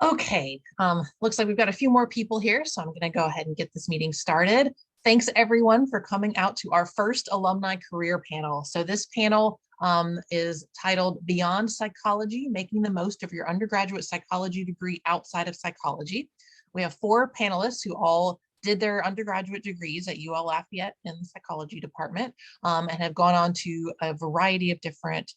Okay, looks like we've got a few more people here, so I'm going to go ahead and get this meeting started. Thanks everyone for coming out to our first alumni career panel. So this panel is titled Beyond Psychology, Making the Most of Your Undergraduate Psychology Degree Outside of Psychology. We have 4 panelists who all did their undergraduate degrees at UL Lafayette in the psychology department and have gone on to a variety of different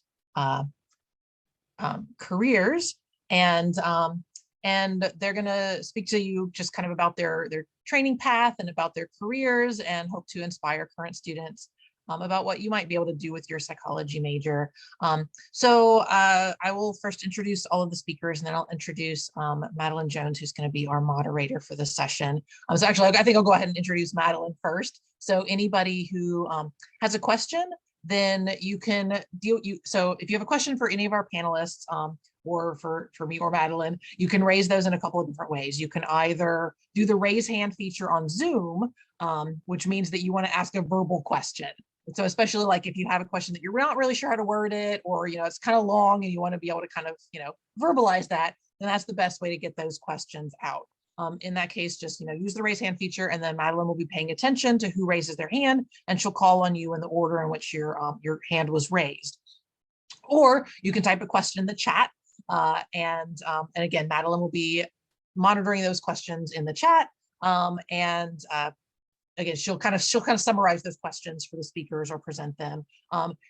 careers. And they're going to speak to you just kind of about their training path and about their careers, and hope to inspire current students about what you might be able to do with your psychology major. So I will first introduce all of the speakers, and then I'll introduce Madeline Jones, who's going to be our moderator for the session. So actually, I think I'll go ahead and introduce Madeline first. So anybody who has a question, then you can so if you have a question for any of our panelists, or for me or Madeline, you can raise those in a couple of different ways. You can either do the raise hand feature on Zoom, which means that you want to ask a verbal question. So especially like if you have a question that you're not really sure how to word it, or it's kind of long and you want to be able to kind of verbalize that, then that's the best way to get those questions out. In that case, just use the raise hand feature, and then Madeline will be paying attention to who raises their hand, and she'll call on you in the order in which your hand was raised. Or you can type a question in the chat, and again, Madeline will be monitoring those questions in the chat, and again, she'll kind of summarize those questions for the speakers or present them.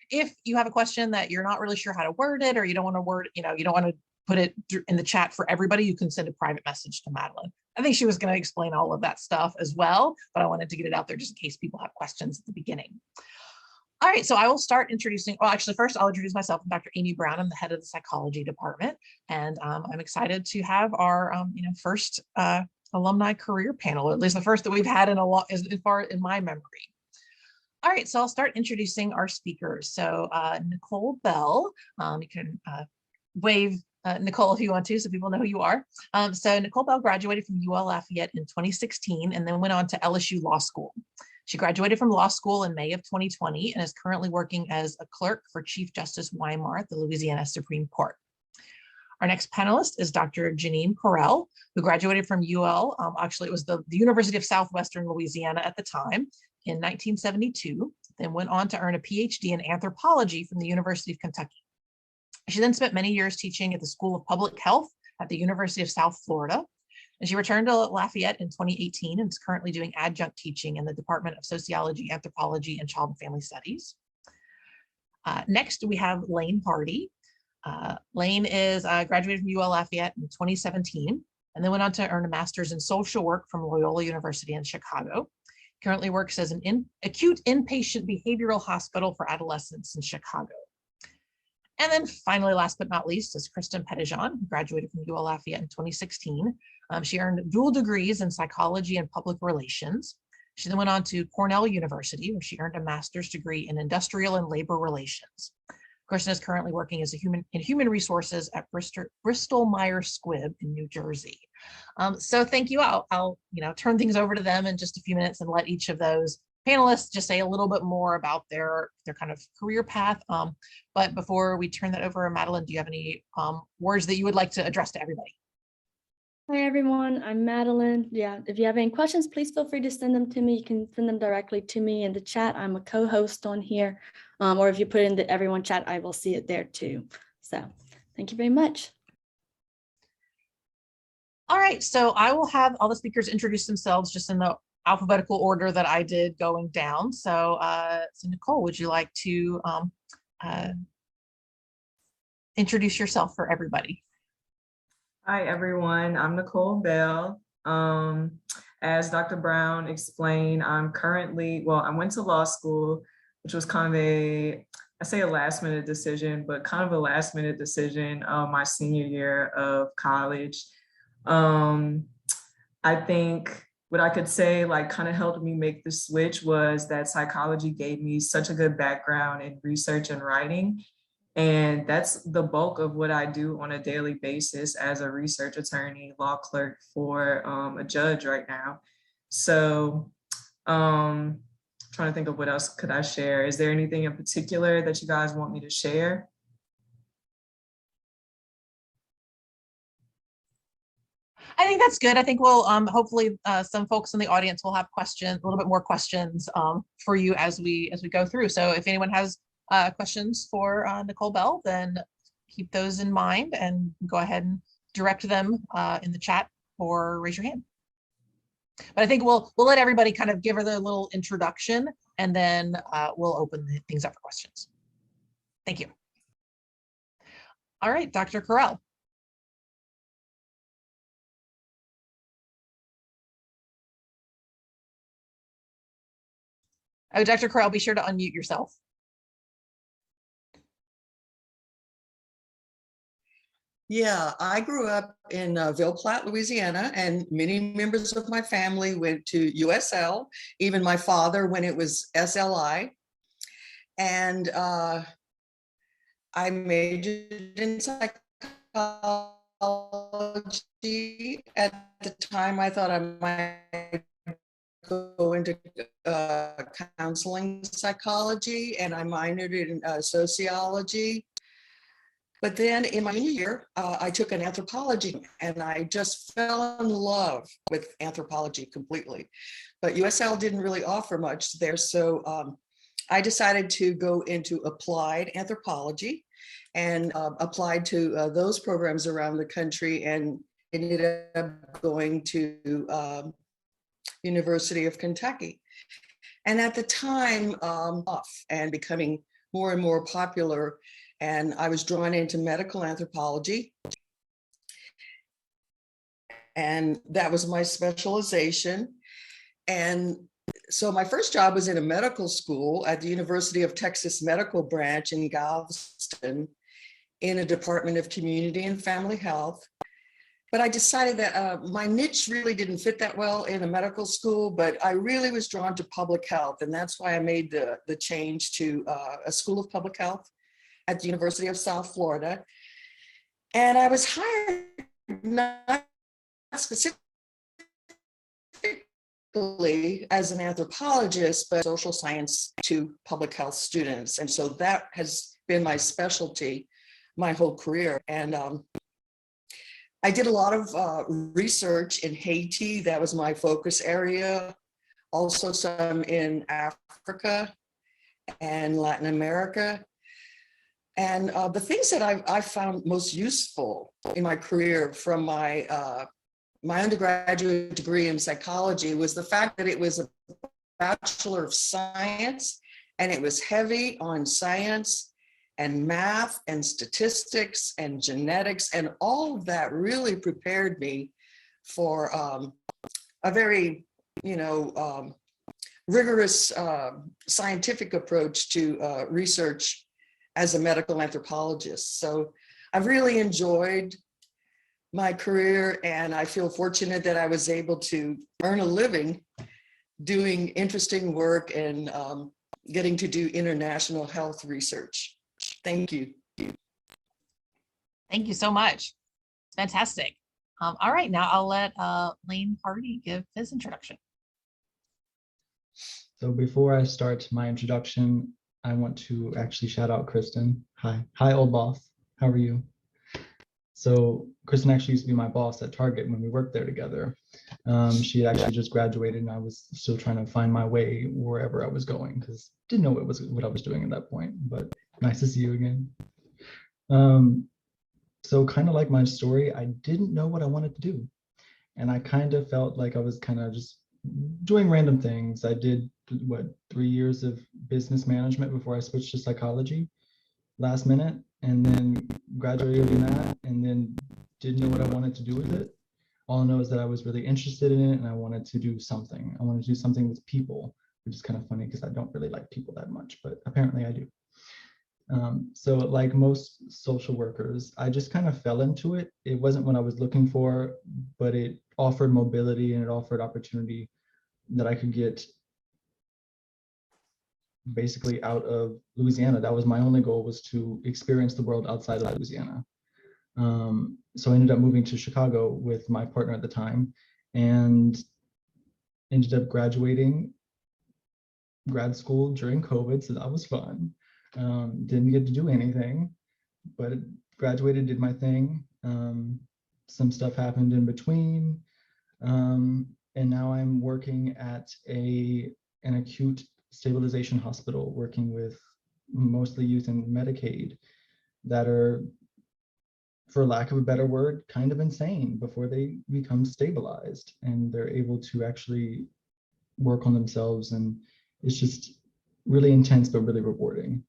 If you have a question that you're not really sure how to word it, or you don't want to word, you don't want to put it in the chat for everybody, you can send a private message to Madeline. I think she was going to explain all of that stuff as well, but I wanted to get it out there just in case people have questions at the beginning. All right, so I will start introducing, well, actually, first I'll introduce myself. I'm Dr. Amy Brown. I'm the head of the psychology department, and I'm excited to have our, first alumni career panel, at least the first that we've had in a lot, as far in my memory. All right, so I'll start introducing our speakers. So Nicole Bell, you can wave Nicole if you want to, so people know who you are. So Nicole Bell graduated from UL Lafayette in 2016 and then went on to LSU Law School. She graduated from law school in May of 2020 and is currently working as a clerk for Chief Justice Weimar at the Louisiana Supreme Court. Our next panelist is Dr. Janine Correll, who graduated from UL. Actually, it was the University of Southwestern Louisiana at the time in 1972, then went on to earn a PhD in anthropology from the University of Kentucky. She then spent many years teaching at the School of Public Health at the University of South Florida. And she returned to Lafayette in 2018 and is currently doing adjunct teaching in the Department of Sociology, Anthropology, and Child and Family Studies. Next, we have Elaine Hardy. Elaine is graduated from UL Lafayette in 2017 and then went on to earn a master's in social work from Loyola University in Chicago. Currently works as an acute inpatient behavioral hospital for adolescents in Chicago. And then finally, last but not least, is Kristen Pedestan, who graduated from UL Lafayette in 2016. She earned dual degrees in psychology and public relations. She then went on to Cornell University, where she earned a master's degree in industrial and labor relations. Kristen is currently working as in human resources at Bristol Myers Squibb in New Jersey. So thank you. I'll turn things over to them in just a few minutes and let each of those panelists just say a little bit more about their kind of career path. But before we turn that over, Madeline, do you have any words that you would like to address to everybody? Hi, everyone. I'm Madeline. Yeah, if you have any questions, please feel free to send them to me. You can send them directly to me in the chat. I'm a co-host on here. Or if you put it in the everyone chat, I will see it there too. So thank you very much. All right, so I will have all the speakers introduce themselves just in the alphabetical order that I did going down. So, so Nicole, would you like to introduce yourself for everybody? Hi, everyone. I'm Nicole Bell. As Dr. Brown explained, I went to law school, which was kind of I say a last minute decision, but kind of a last minute decision my senior year of college. I think what I could say kind of helped me make the switch was that psychology gave me such a good background in research and writing. And that's the bulk of what I do on a daily basis as a research attorney, law clerk for a judge right now. So trying to think of what else could I share. Is there anything in particular that you guys want me to share? I think that's good. I think we'll hopefully some folks in the audience will have questions, a little bit more questions for you as we go through. So if anyone has questions for Nicole Bell, then keep those in mind and go ahead and direct them in the chat or raise your hand. But I think we'll let everybody kind of give her their little introduction, and then we'll open things up for questions. Thank you. All right, Dr. Correll. Oh, Dr. Correll, be sure to unmute yourself. Yeah, I grew up in Ville Platte, Louisiana, and many members of my family went to USL, even my father when it was SLI. And I majored in psychology. At the time, I thought I might go into counseling psychology, and I minored in sociology. But then in my junior year, I took an anthropology, and I just fell in love with anthropology completely. But USL didn't really offer much there, so I decided to go into applied anthropology and applied to those programs around the country, and ended up going to University of Kentucky. And at the time, and becoming more and more popular, and I was drawn into medical anthropology. And that was my specialization. And so my first job was in a medical school at the University of Texas Medical Branch in Galveston in a Department of Community and Family Health. But I decided that my niche really didn't fit that well in a medical school, but I really was drawn to public health. And that's why I made the change to a school of public health at the University of South Florida. And I was hired not specifically as an anthropologist, but social science to public health students. And so that has been my specialty my whole career. And I did a lot of research in Haiti. That was my focus area. Also some in Africa and Latin America. And the things that I found most useful in my career from my undergraduate degree in psychology was the fact that it was a Bachelor of Science, and it was heavy on science and math and statistics and genetics, and all of that really prepared me for a very, rigorous scientific approach to research as a medical anthropologist. So I've really enjoyed my career, and I feel fortunate that I was able to earn a living doing interesting work and getting to do international health research. Thank you. Thank you so much. Fantastic. All right, now I'll let Elaine Hardy give his introduction. So before I start my introduction, I want to actually shout out Kristen. Hi, old boss. How are you? So Kristen actually used to be my boss at Target when we worked there together. She had actually just graduated, and I was still trying to find my way wherever I was going because didn't know what I was doing at that point. But nice to see you again. So kind of like my story, I didn't know what I wanted to do, and I kind of felt like I was kind of just doing random things. I did 3 years of business management before I switched to psychology last minute, and then graduated in that, and then didn't know what I wanted to do with it. All I know is that I was really interested in it, and I wanted to do something. I wanted to do something with people, which is kind of funny because I don't really like people that much, but apparently I do. So like most social workers, I just kind of fell into it. It wasn't what I was looking for, but it offered mobility and it offered opportunity that I could get basically out of Louisiana. That was my only goal, was to experience the world outside of Louisiana. So I ended up moving to Chicago with my partner at the time, and ended up graduating grad school during COVID, so that was fun. Didn't get to do anything, but graduated, did my thing. some stuff happened in between. And now I'm working at an acute stabilization hospital, working with mostly youth in Medicaid that are, for lack of a better word, kind of insane before they become stabilized and they're able to actually work on themselves. And it's just really intense, but really rewarding.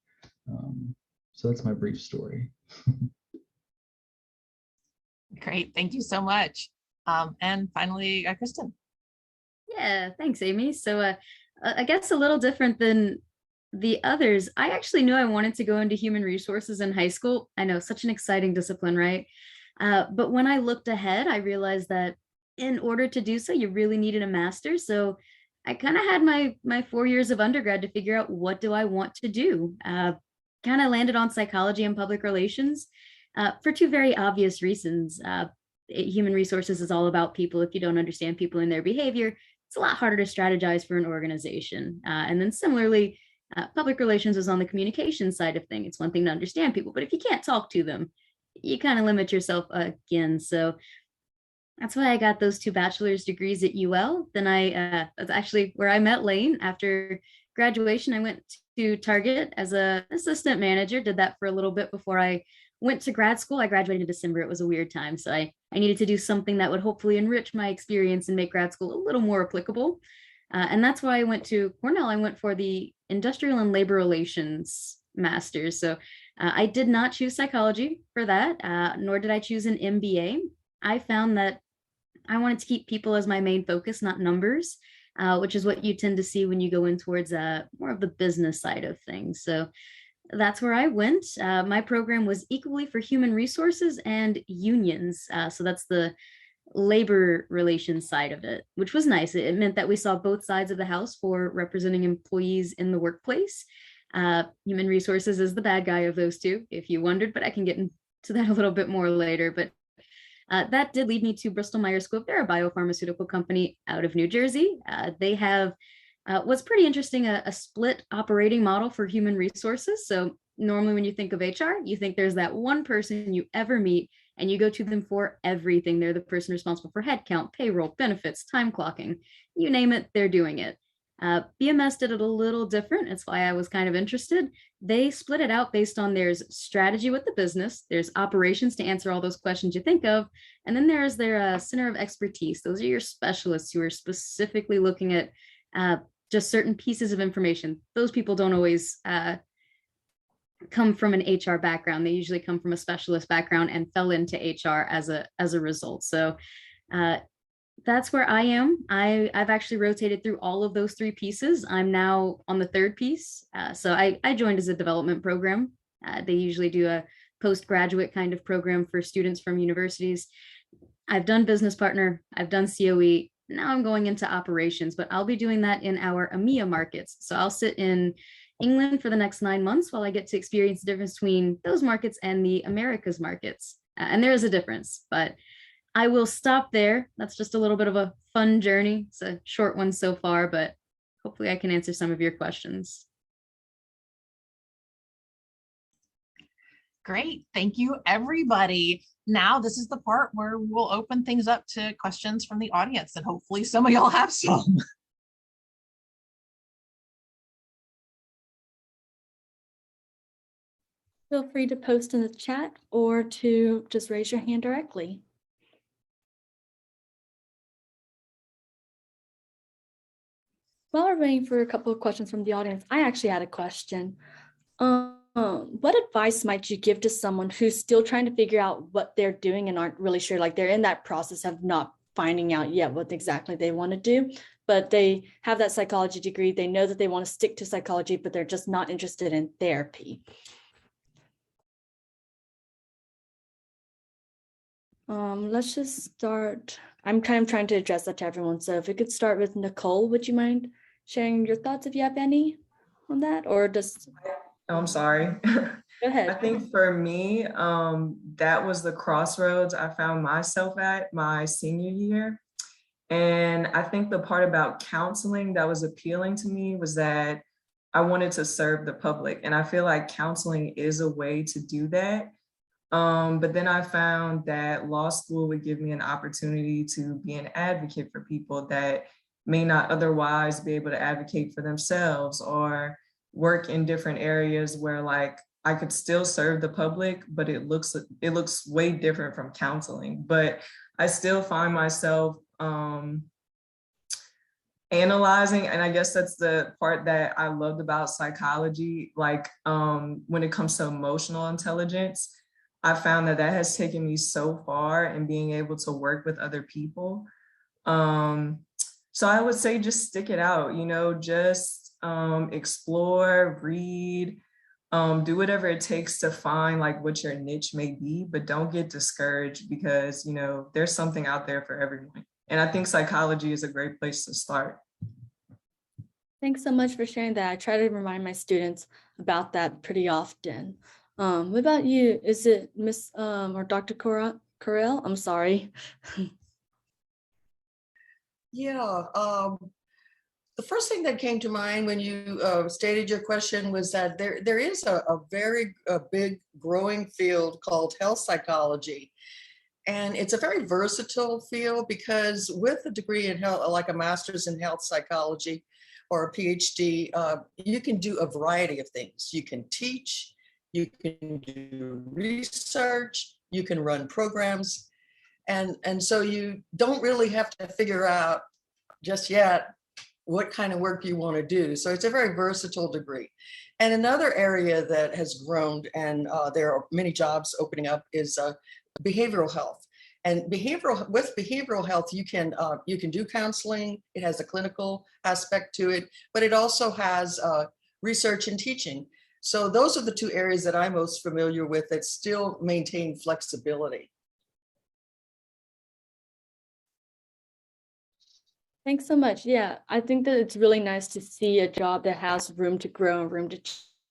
So that's my brief story. Great, thank you so much. And finally, Kristen. Yeah, thanks, Amy. So I guess a little different than the others. I actually knew I wanted to go into human resources in high school. I know, such an exciting discipline, right? But when I looked ahead, I realized that in order to do so, you really needed a master's. So I kind of had my 4 years of undergrad to figure out, what do I want to do? Kind of landed on psychology and public relations for two very obvious reasons. Human resources is all about people. If you don't understand people and their behavior, it's a lot harder to strategize for an organization. And then similarly, public relations is on the communication side of things. It's one thing to understand people, but if you can't talk to them, you kind of limit yourself again. So that's why I got those 2 bachelor's degrees at UL. Then that's actually where I met Lane. After graduation, I went to Target as an assistant manager, did that for a little bit before I went to grad school. I graduated in December. It was a weird time. So I needed to do something that would hopefully enrich my experience and make grad school a little more applicable. And that's why I went to Cornell. I went for the Industrial and Labor Relations Master's. So I did not choose psychology for that, nor did I choose an MBA. I found that I wanted to keep people as my main focus, not numbers, which is what you tend to see when you go in towards more of the business side of things. So that's where I went. My program was equally for human resources and unions. So that's the labor relations side of it, which was nice. It meant that we saw both sides of the house for representing employees in the workplace. Human resources is the bad guy of those two, if you wondered, but I can get into that a little bit more later. But that did lead me to Bristol Myers Squibb. They're a biopharmaceutical company out of New Jersey. They have what's pretty interesting, a split operating model for human resources. So normally when you think of HR, you think there's that one person you ever meet and you go to them for everything. They're the person responsible for headcount, payroll, benefits, time clocking, you name it, they're doing it. BMS did it a little different. That's why I was kind of interested. They split it out based on there's strategy with the business, there's operations to answer all those questions you think of, and then there's their center of expertise. Those are your specialists who are specifically looking at just certain pieces of information. Those people don't always come from an HR background. They usually come from a specialist background and fell into HR as a result. So that's where I am. I've actually rotated through all of those 3 pieces. I'm now on the 3rd piece. So I joined as a development program. They usually do a postgraduate kind of program for students from universities. I've done business partner, I've done COE. Now I'm going into operations, but I'll be doing that in our EMEA markets. So I'll sit in England for the next 9 months while I get to experience the difference between those markets and the Americas markets. And there is a difference, but I will stop there. That's just a little bit of a fun journey. It's a short one so far, but hopefully I can answer some of your questions. Great, thank you, everybody. Now this is the part where we'll open things up to questions from the audience, and hopefully some of y'all have some. Feel free to post in the chat or to just raise your hand directly. While we're waiting for a couple of questions from the audience, I actually had a question. What advice might you give to someone who's still trying to figure out what they're doing and aren't really sure, like they're in that process of not finding out yet what exactly they want to do, but they have that psychology degree, they know that they want to stick to psychology, but they're just not interested in therapy? Let's just start. I'm kind of trying to address that to everyone. So if we could start with Nicole, would you mind sharing your thoughts if you have any on that, or just? Oh, I'm sorry. Go ahead. I think for me, that was the crossroads I found myself at my senior year. And I think the part about counseling that was appealing to me was that I wanted to serve the public. And I feel like counseling is a way to do that. But then I found that law school would give me an opportunity to be an advocate for people that may not otherwise be able to advocate for themselves, or work in different areas where like I could still serve the public, but it looks way different from counseling. But I still find myself analyzing, and I guess that's the part that I loved about psychology. Like when it comes to emotional intelligence, I found that has taken me so far in being able to work with other people. So I would say just stick it out, just explore, read, do whatever it takes to find like what your niche may be, but don't get discouraged, because, there's something out there for everyone. And I think psychology is a great place to start. Thanks so much for sharing that. I try to remind my students about that pretty often. What about you? Is it Miss or Dr. Correll? I'm sorry. Yeah, the first thing that came to mind when you stated your question was that there is a very big growing field called health psychology. And it's a very versatile field, because with a degree in health, like a master's in health psychology or a PhD, you can do a variety of things. You can teach, you can do research, you can run programs. And so you don't really have to figure out just yet what kind of work you want to do. So it's a very versatile degree. And another area that has grown, and there are many jobs opening up, is behavioral health. And with behavioral health, you can do counseling. It has a clinical aspect to it, but it also has research and teaching. So those are the two areas that I'm most familiar with that still maintain flexibility. Thanks so much. Yeah, I think that it's really nice to see a job that has room to grow and room to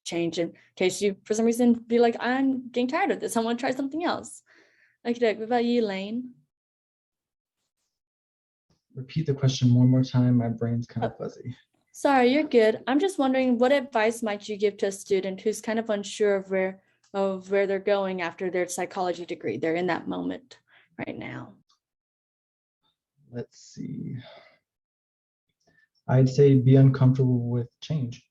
change, in case you, for some reason, be like, I'm getting tired of this, I want to try something else. Okay, what about you, Elaine? Repeat the question one more time. My brain's kind of fuzzy. Sorry, you're good. I'm just wondering, what advice might you give to a student who's kind of unsure of where they're going after their psychology degree? They're in that moment right now. Let's see. I'd say be uncomfortable with change,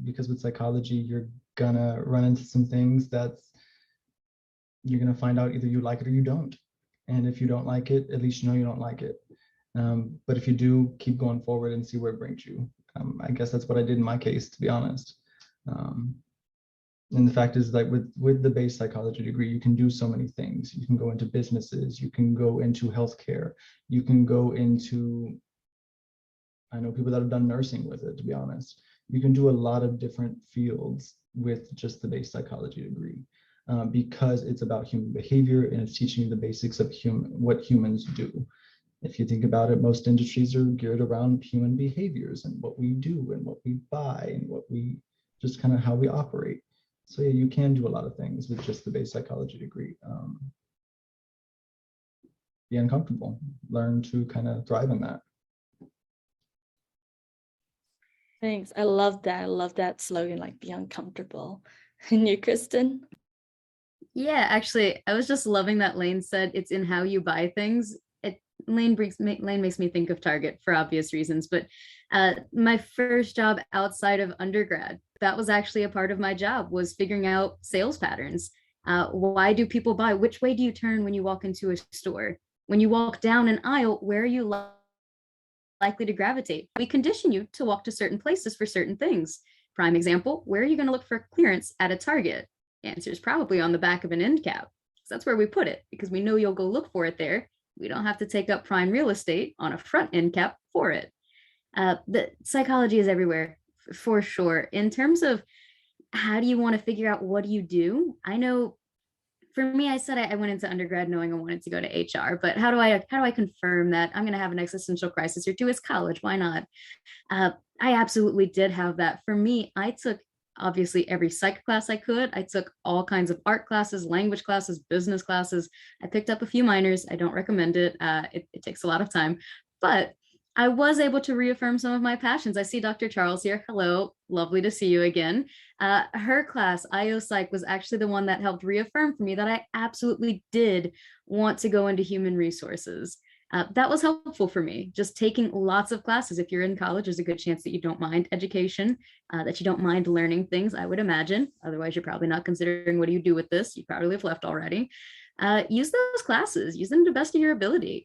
because with psychology, you're gonna run into some things that you're gonna find out either you like it or you don't. And if you don't like it, at least you know you don't like it. But if you do, keep going forward and see where it brings you. I guess that's what I did in my case, to be honest. And the fact is, like with the base psychology degree, you can do so many things. You can go into businesses, you can go into healthcare, you can go into, I know people that have done nursing with it, to be honest. You can do a lot of different fields with just the base psychology degree, because it's about human behavior and it's teaching you the basics of what humans do. If you think about it, most industries are geared around human behaviors and what we do and what we buy and what we just kind of how we operate. So yeah, you can do a lot of things with just the base psychology degree. Be uncomfortable, learn to kind of thrive in that. Thanks. I love that. I love that slogan, like be uncomfortable. And you, Kristen? Yeah, actually, I was just loving that Lane said it's in how you buy things. Lane makes me think of Target for obvious reasons, but my first job outside of undergrad, that was actually a part of my job, was figuring out sales patterns. Why do people buy? Which way do you turn when you walk into a store? When you walk down an aisle, where are you likely to gravitate? We condition you to walk to certain places for certain things. Prime example, where are you going to look for clearance at a Target? Answer is probably on the back of an end cap. So that's where we put it, because we know you'll go look for it there. We don't have to take up prime real estate on a front end cap for it. The psychology is everywhere, for sure. In terms of how do you want to figure out what do you do? I know for me, I said I went into undergrad knowing I wanted to go to HR, but how do I confirm that I'm going to have an existential crisis or two? It's college, why not? I absolutely did have that. For me, I took obviously every psych class I could. I took all kinds of art classes, language classes, business classes. I picked up a few minors. I don't recommend it. It takes a lot of time, but I was able to reaffirm some of my passions. I see Dr. Charles here. Hello, lovely to see you again. Her class, IO Psych, was actually the one that helped reaffirm for me that I absolutely did want to go into human resources. That was helpful for me. Just taking lots of classes. If you're in college, there's a good chance that you don't mind education, that you don't mind learning things, I would imagine. Otherwise, you're probably not considering what do you do with this. You probably have left already. Use those classes, use them to the best of your ability.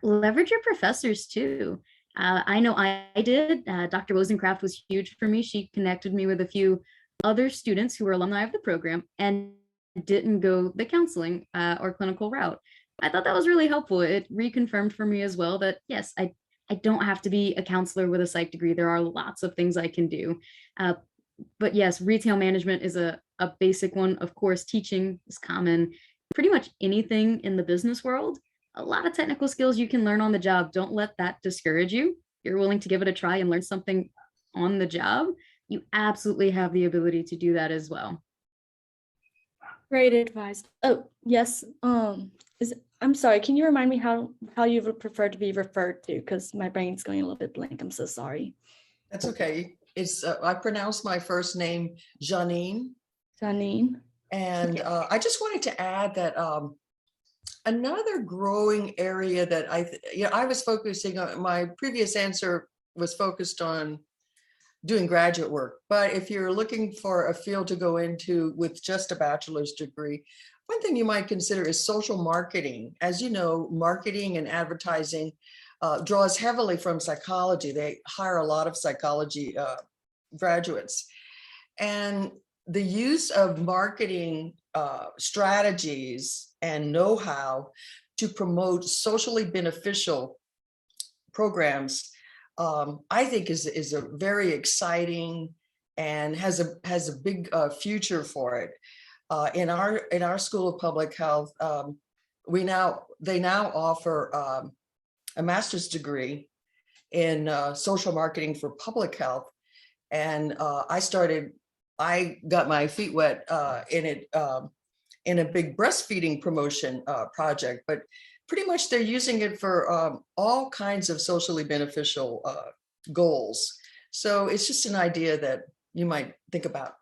Leverage your professors too. I know I did. Dr. Wozencraft was huge for me. She connected me with a few other students who were alumni of the program and didn't go the counseling or clinical route. I thought that was really helpful. It reconfirmed for me as well that yes, I don't have to be a counselor with a psych degree. There are lots of things I can do. But yes, retail management is a basic one. Of course, teaching is common. Pretty much anything in the business world. A lot of technical skills you can learn on the job. Don't let that discourage you. You're willing to give it a try and learn something on the job. You absolutely have the ability to do that as well. Great advice. Oh, yes. I'm sorry. Can you remind me how you would prefer to be referred to? Because my brain's going a little bit blank. I'm so sorry. That's okay. It's I pronounce my first name Janine. Janine. And I just wanted to add that another growing area that I was focusing on, my previous answer was focused on doing graduate work. But if you're looking for a field to go into with just a bachelor's degree, one thing you might consider is social marketing. As you know, marketing and advertising draws heavily from psychology. They hire a lot of psychology graduates. And the use of marketing strategies and know-how to promote socially beneficial programs, I think is a very exciting and has a big future for it. In our School of Public Health, they now offer a master's degree in social marketing for public health, and I got my feet wet in it in a big breastfeeding promotion project, but pretty much they're using it for all kinds of socially beneficial goals. So it's just an idea that you might think about.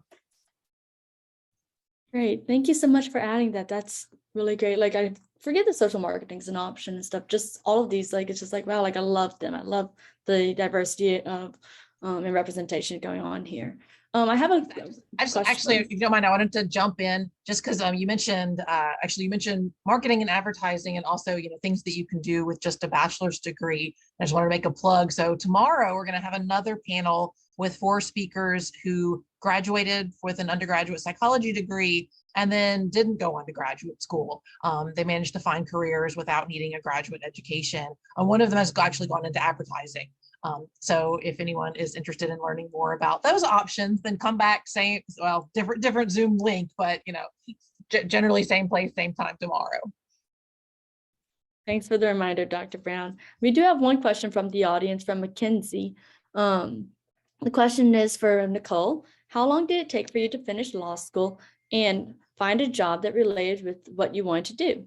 Great. Thank you so much for adding that. That's really great. Like, I forget that social marketing is an option and stuff. Just all of these, like, it's just like, wow, like I love them. I love the diversity of and representation going on here. I have a actually, if you don't mind, I wanted to jump in just because you mentioned marketing and advertising, and also things that you can do with just a bachelor's degree. I just want to make a plug. So tomorrow we're going to have another panel with 4 speakers who graduated with an undergraduate psychology degree and then didn't go on to graduate school. They managed to find careers without needing a graduate education. One of them has actually gone into advertising. So if anyone is interested in learning more about those options, then come back, different Zoom link, but generally same place, same time tomorrow. Thanks for the reminder, Dr. Brown. We do have one question from the audience from Mackenzie. The question is for Nicole. How long did it take for you to finish law school and find a job that related with what you wanted to do?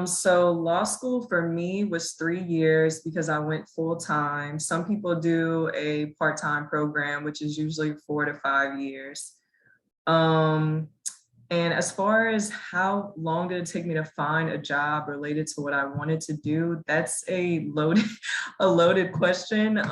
So law school for me was 3 years because I went full time. Some people do a part-time program, which is usually 4 to 5 years. And as far as how long did it take me to find a job related to what I wanted to do, that's a loaded question.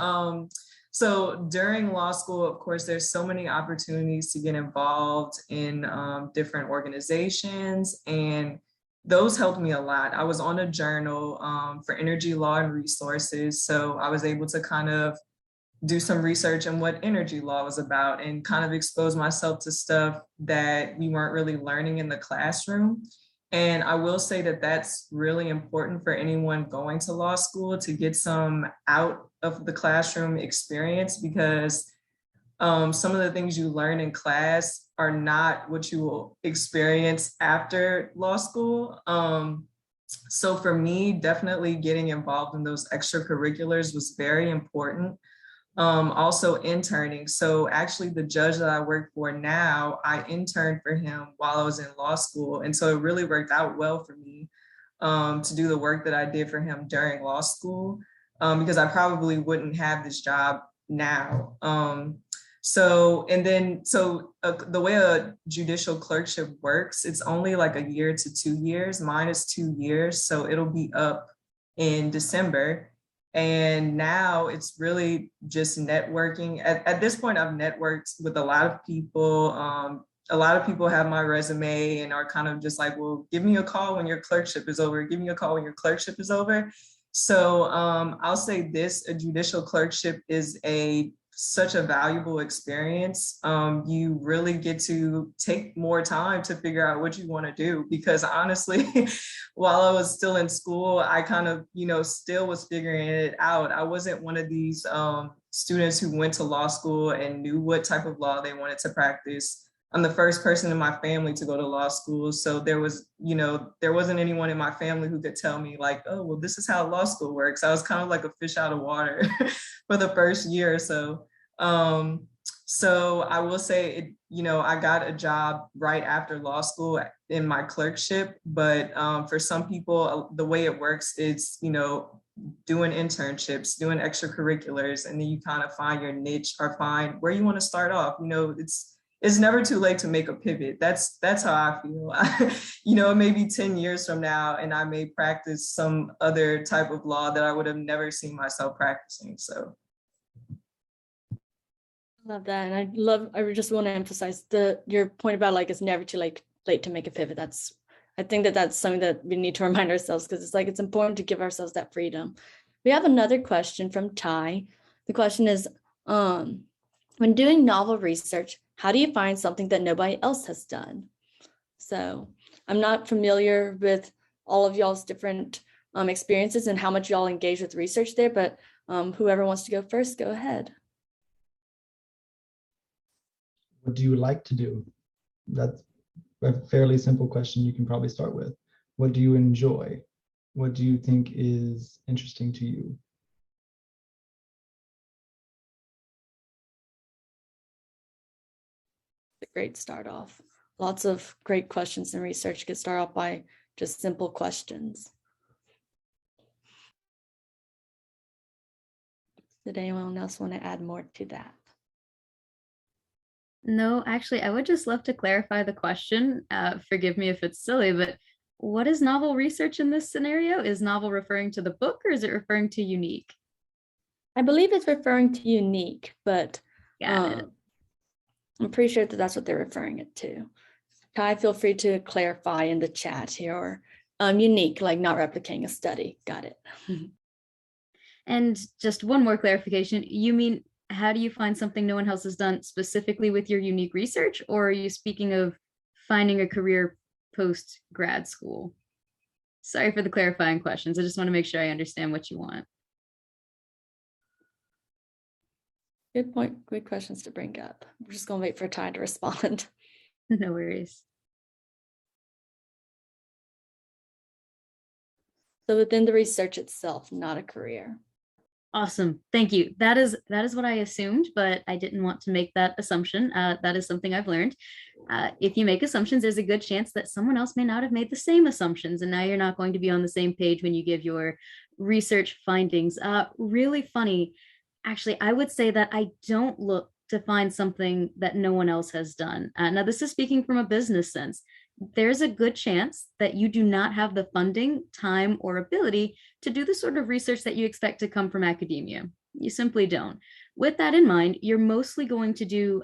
So during law school, of course, there's so many opportunities to get involved in different organizations, and those helped me a lot. I was on a journal for energy law and resources, so I was able to kind of do some research on what energy law was about and kind of expose myself to stuff that we weren't really learning in the classroom. And I will say that that's really important for anyone going to law school, to get some out of the classroom experience, because some of the things you learn in class are not what you will experience after law school. So for me, definitely getting involved in those extracurriculars was very important. Also interning. So actually the judge that I work for now, I interned for him while I was in law school. And so it really worked out well for me. to do the work that I did for him during law school, because I probably wouldn't have this job now. So the way a judicial clerkship works, it's only like a year to 2 years. Mine is 2 years, so it'll be up in December. And now it's really just networking. At this point, I've networked with a lot of people. A lot of people have my resume and are kind of just like, well, give me a call when your clerkship is over. Give me a call when your clerkship is over. So I'll say this, a judicial clerkship is such a valuable experience. You really get to take more time to figure out what you want to do, because honestly, while I was still in school, I kind of, still was figuring it out. I wasn't one of these students who went to law school and knew what type of law they wanted to practice. I'm the first person in my family to go to law school. So there wasn't anyone in my family who could tell me like, oh, well, this is how law school works. I was kind of like a fish out of water for the first year or so. So I will say, I got a job right after law school in my clerkship, but for some people, the way it works is, doing internships, doing extracurriculars, and then you kind of find your niche or find where you want to start off. It's never too late to make a pivot. That's how I feel. Maybe 10 years from now, and I may practice some other type of law that I would have never seen myself practicing. So. Love that. And I just want to emphasize your point about like, it's never too late to make a pivot. I think that's something that we need to remind ourselves, because it's like, it's important to give ourselves that freedom. We have another question from Ty. The question is, when doing novel research, how do you find something that nobody else has done? So I'm not familiar with all of y'all's different experiences and how much y'all engage with research there, but whoever wants to go first, go ahead. What do you like to do? That's a fairly simple question you can probably start with. What do you enjoy? What do you think is interesting to you? A great start off. Lots of great questions in research can start off by just simple questions. Did anyone else want to add more to that? No, actually, I would just love to clarify the question. Forgive me if it's silly, but what is novel research in this scenario? Is novel referring to the book, or is it referring to unique? I believe it's referring to unique, but Got it. I'm pretty sure that's what they're referring it to. Kai, feel free to clarify in the chat here, or unique, like not replicating a study. Got it. And just one more clarification. You mean, how do you find something no one else has done specifically with your unique research? Or are you speaking of finding a career post grad school? Sorry for the clarifying questions. I just want to make sure I understand what you want. Good point. Good questions to bring up. We're just going to wait for Ty to respond. No worries. So within the research itself, not a career. Awesome. Thank you. That is what I assumed, but I didn't want to make that assumption. That is something I've learned. If you make assumptions, there's a good chance that someone else may not have made the same assumptions, and now you're not going to be on the same page when you give your research findings. Really funny. Actually, I would say that I don't look to find something that no one else has done. Now, this is speaking from a business sense. There's a good chance that you do not have the funding, time, or ability to do the sort of research that you expect to come from academia. You simply don't. With that in mind, you're mostly going to do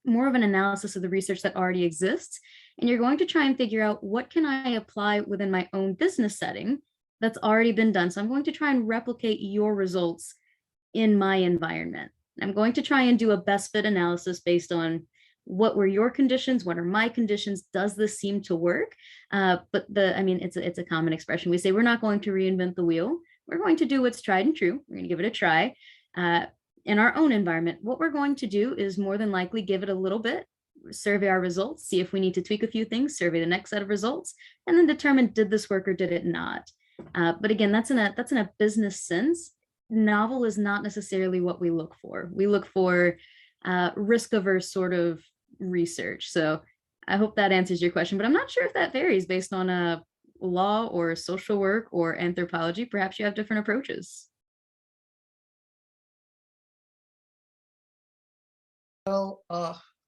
more of an analysis of the research that already exists, and you're going to try and figure out what can I apply within my own business setting that's already been done. So I'm going to try and replicate your results in my environment. I'm going to try and do a best fit analysis based on what were your conditions, what are my conditions, does this seem to work? It's a common expression. We say we're not going to reinvent the wheel. We're going to do what's tried and true. We're going to give it a try. In our own environment, what we're going to do is more than likely give it a little bit, survey our results, see if we need to tweak a few things, survey the next set of results, and then determine did this work or did it not. But again, that's in a business sense. Novel is not necessarily what we look for. We look for risk-averse sort of research. So I hope that answers your question, but I'm not sure if that varies based on law or social work or anthropology, perhaps you have different approaches. Well,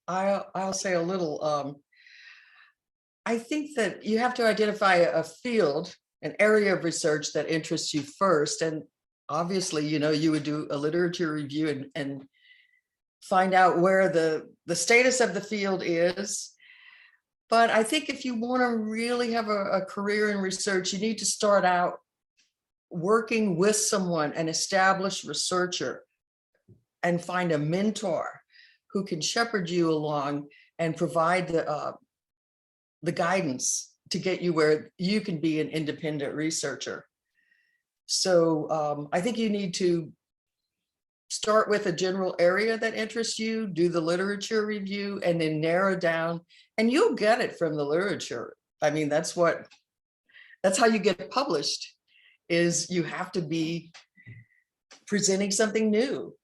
I'll say a little. I think that you have to identify a field, an area of research that interests you first. And obviously, you would do a literature review and find out where the status of the field is. But I think if you want to really have a career in research, you need to start out working with someone, an established researcher, and find a mentor who can shepherd you along and provide the guidance to get you where you can be an independent researcher. So I think you need to start with a general area that interests you, do the literature review, and then narrow down, and you'll get it from the literature. I mean, that's how you get published, is you have to be presenting something new.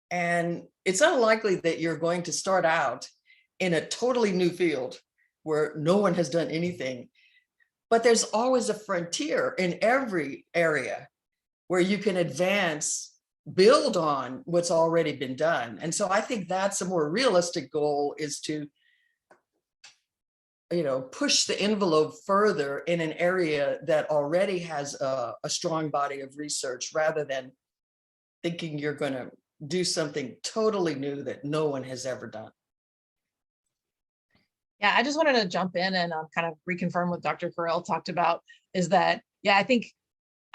And it's unlikely that you're going to start out in a totally new field where no one has done anything. But there's always a frontier in every area where you can advance, build on what's already been done. And so I think that's a more realistic goal, is to push the envelope further in an area that already has a strong body of research, rather than thinking you're going to do something totally new that no one has ever done. Yeah, I just wanted to jump in and kind of reconfirm what Dr. Correll talked about, is that, yeah, I think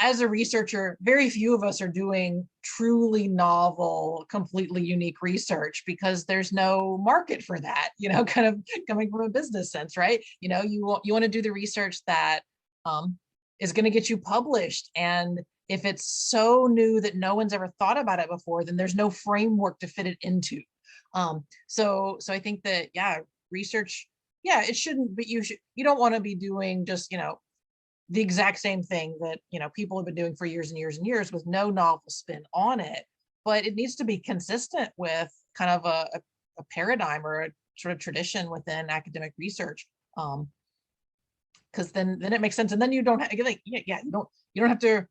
as a researcher, very few of us are doing truly novel, completely unique research, because there's no market for that, kind of coming from a business sense, right? You want to do the research that is going to get you published. And if it's so new that no one's ever thought about it before, then there's no framework to fit it into. So I think that, yeah, research, yeah, it shouldn't be, you don't want to be doing just, the exact same thing that, people have been doing for years and years and years with no novel spin on it. But it needs to be consistent with kind of a paradigm or a sort of tradition within academic research. Because then it makes sense. And then you don't have, you don't have to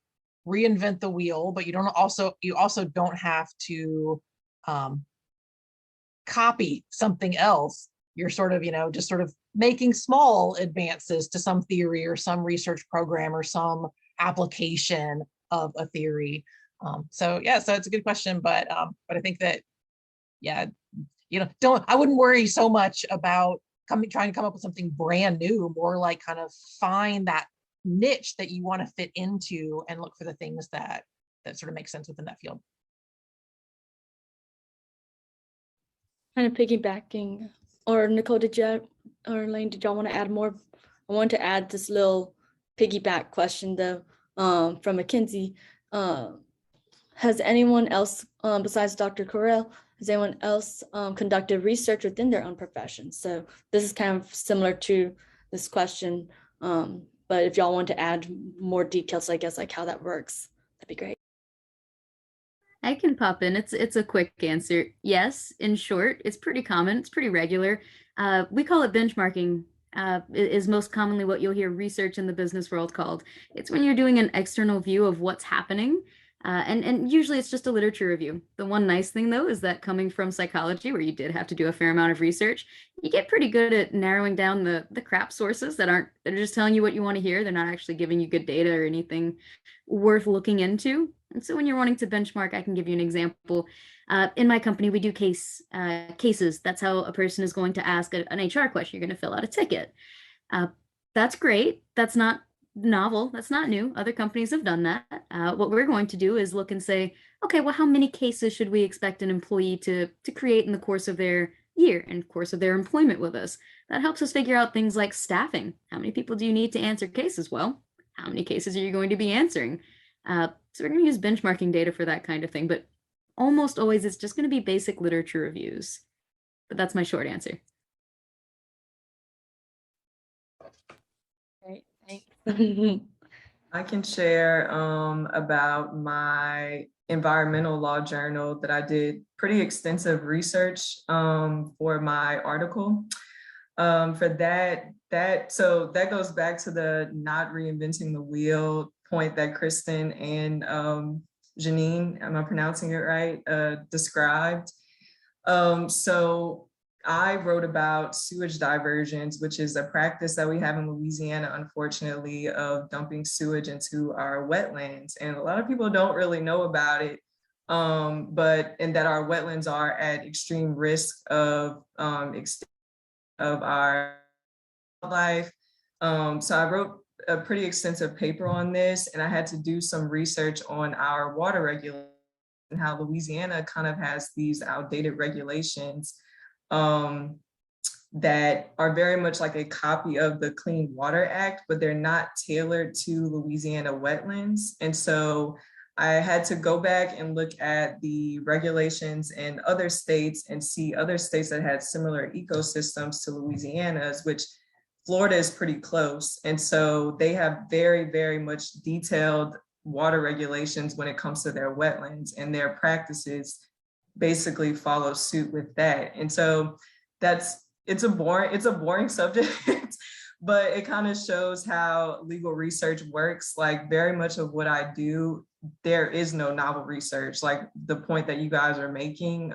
reinvent the wheel, but you also don't have to copy something else. You're sort of, just sort of making small advances to some theory or some research program or some application of a theory. So it's a good question, but I think that, yeah, I wouldn't worry so much about trying to come up with something brand new, more like kind of find that niche that you want to fit into and look for the things that sort of make sense within that field. Kind of piggybacking, or Nicole, or Elaine, did y'all want to add more? I want to add this little piggyback question though, from Mackenzie. Has anyone else, besides Dr. Correll, has anyone else conducted research within their own profession? So this is kind of similar to this question, but if y'all want to add more details, I guess, like how that works, that'd be great. I can pop in. It's a quick answer. Yes, in short, it's pretty common. It's pretty regular. We call it benchmarking. Is most commonly what you'll hear research in the business world called. It's when you're doing an external view of what's happening. And usually it's just a literature review. The one nice thing though is that coming from psychology, where you did have to do a fair amount of research, you get pretty good at narrowing down the crap sources that are just telling you what you want to hear. They're not actually giving you good data or anything worth looking into. And so when you're wanting to benchmark, I can give you an example. In my company, we do cases. That's how a person is going to ask an HR question. You're going to fill out a ticket. That's great. That's not novel. That's not new. Other companies have done that. What we're going to do is look and say, okay, well, how many cases should we expect an employee to create in the course of their year and course of their employment with us? That helps us figure out things like staffing. How many people do you need to answer cases? Well, how many cases are you going to be answering? So we're going to use benchmarking data for that kind of thing, but almost always it's just going to be basic literature reviews. But that's my short answer. Great, thanks. I can share about my environmental law journal that I did pretty extensive research for my article. For so that goes back to the not reinventing the wheel point that Kristen and Janine, am I pronouncing it right, described. So I wrote about sewage diversions, which is a practice that we have in Louisiana, unfortunately, of dumping sewage into our wetlands. And a lot of people don't really know about it, and that our wetlands are at extreme risk of our wildlife. So I wrote a pretty extensive paper on this, and I had to do some research on our water regulations and how Louisiana kind of has these outdated regulations that are very much like a copy of the Clean Water Act, but they're not tailored to Louisiana wetlands. And so I had to go back and look at the regulations in other states and see other states that had similar ecosystems to Louisiana's, which Florida is pretty close. And so they have very, very much detailed water regulations when it comes to their wetlands, and their practices basically follow suit with that. And so it's a boring subject, but it kind of shows how legal research works. Like, very much of what I do, there is no novel research. Like the point that you guys are making,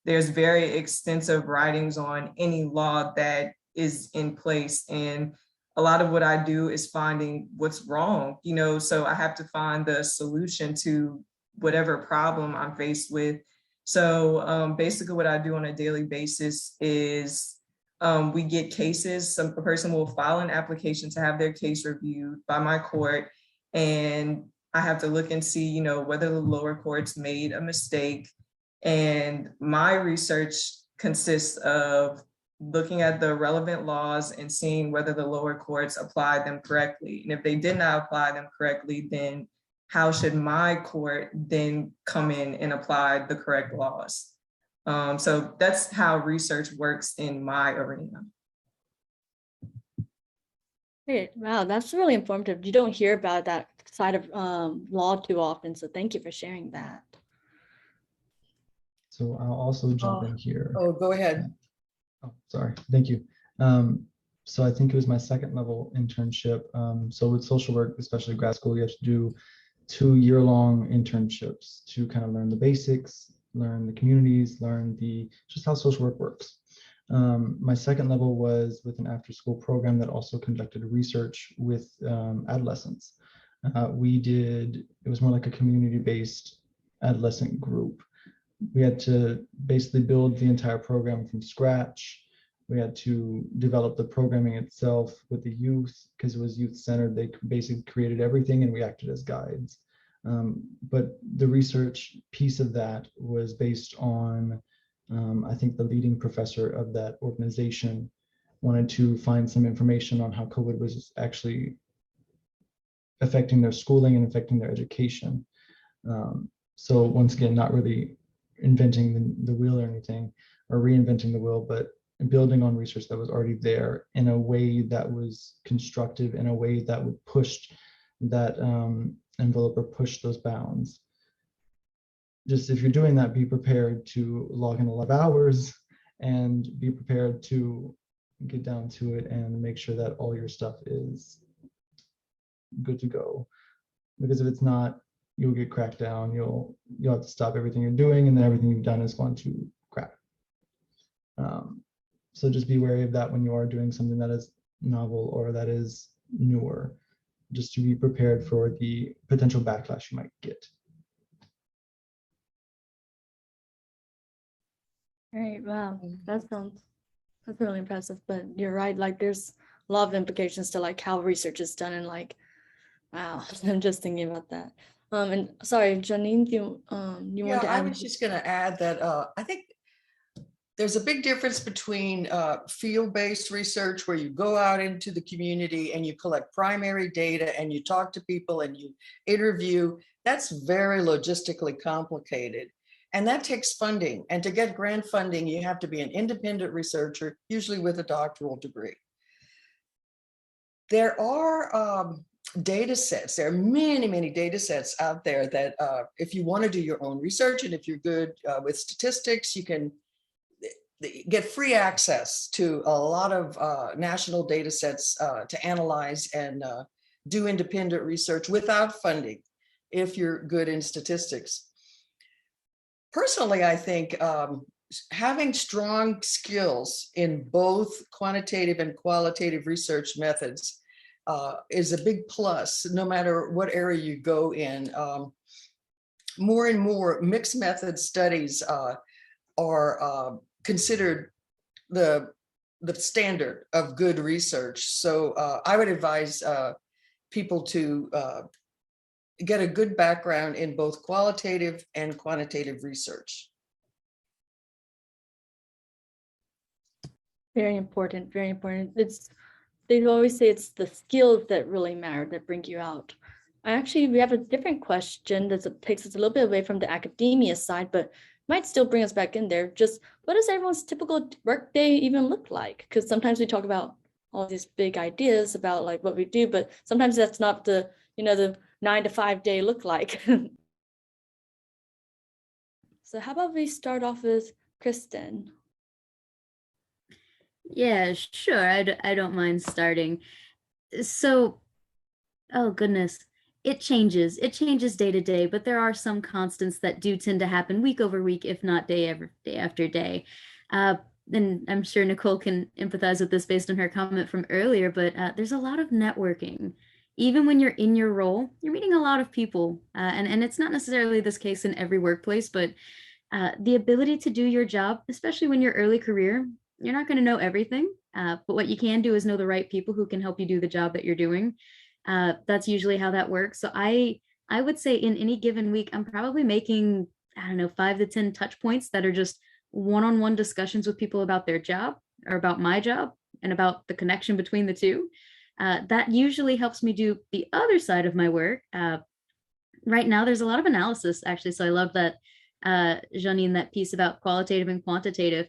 there's very extensive writings on any law that is in place. And a lot of what I do is finding what's wrong, so I have to find the solution to whatever problem I'm faced with. So basically what I do on a daily basis is we get cases. A person will file an application to have their case reviewed by my court, and I have to look and see, whether the lower courts made a mistake. And my research consists of looking at the relevant laws and seeing whether the lower courts applied them correctly. And if they did not apply them correctly, then how should my court then come in and apply the correct laws? So that's how research works in my arena. Great. Wow, that's really informative. You don't hear about that side of law too often, so thank you for sharing that. So I'll also jump in here. Oh, go ahead. Oh, sorry. Thank you. So I think it was my second level internship. So with social work, especially grad school, you have to do 2 year-long internships to kind of learn the basics, learn the communities, learn just how social work works. My second level was with an after-school program that also conducted research with adolescents. It was more like a community-based adolescent group. We had to basically build the entire program from scratch. We had to develop the programming itself with the youth, because it was youth-centered. They basically created everything and we acted as guides. But the research piece of that was based on, I think the leading professor of that organization wanted to find some information on how COVID was actually affecting their schooling and affecting their education. So once again, not really inventing the wheel or anything, or reinventing the wheel, but building on research that was already there in a way that was constructive, in a way that would push that envelope or push those bounds. Just if you're doing that, be prepared to log in a lot of hours and be prepared to get down to it and make sure that all your stuff is good to go. Because if it's not, you'll get cracked down. You'll have to stop everything you're doing, and then everything you've done is going to crack. So just be wary of that when you are doing something that is novel or that is newer, just to be prepared for the potential backlash you might get. Great. Wow, that's really impressive. But you're right, like there's a lot of implications to like how research is done, and like, wow, I'm just thinking about that. And sorry, Janine, you want to I add? was just going to add that I think there's a big difference between field-based research, where you go out into the community and you collect primary data and you talk to people and you interview. That's very logistically complicated. And that takes funding. And to get grant funding, you have to be an independent researcher, usually with a doctoral degree. There are data sets. There are many, many data sets out there that if you want to do your own research, and if you're good with statistics, you can get free access to a lot of national data sets to analyze and do independent research without funding if you're good in statistics. Personally, I think having strong skills in both quantitative and qualitative research methods is a big plus, no matter what area you go in. More and more mixed method studies are considered the standard of good research. So I would advise people to get a good background in both qualitative and quantitative research. Very important, very important. They always say it's the skills that really matter, that bring you out. We have a different question that takes us a little bit away from the academia side, but might still bring us back in there. Just what does everyone's typical workday even look like? Because sometimes we talk about all these big ideas about like what we do, but sometimes that's not the 9 to 5 day look like. So how about we start off with Kristen? Yeah, sure. I don't mind starting. So, oh goodness, it changes. It changes day to day, but there are some constants that do tend to happen week over week, if not day after day. And I'm sure Nicole can empathize with this based on her comment from earlier, but there's a lot of networking. Even when you're in your role, you're meeting a lot of people. And it's not necessarily this case in every workplace, but the ability to do your job, especially when you're early career, you're not going to know everything. But what you can do is know the right people who can help you do the job that you're doing. That's usually how that works. So I would say in any given week, I'm probably making, 5 to 10 touch points that are just one-on-one discussions with people about their job or about my job and about the connection between the two. That usually helps me do the other side of my work. Right now, there's a lot of analysis, actually. So I love that, Janine, that piece about qualitative and quantitative.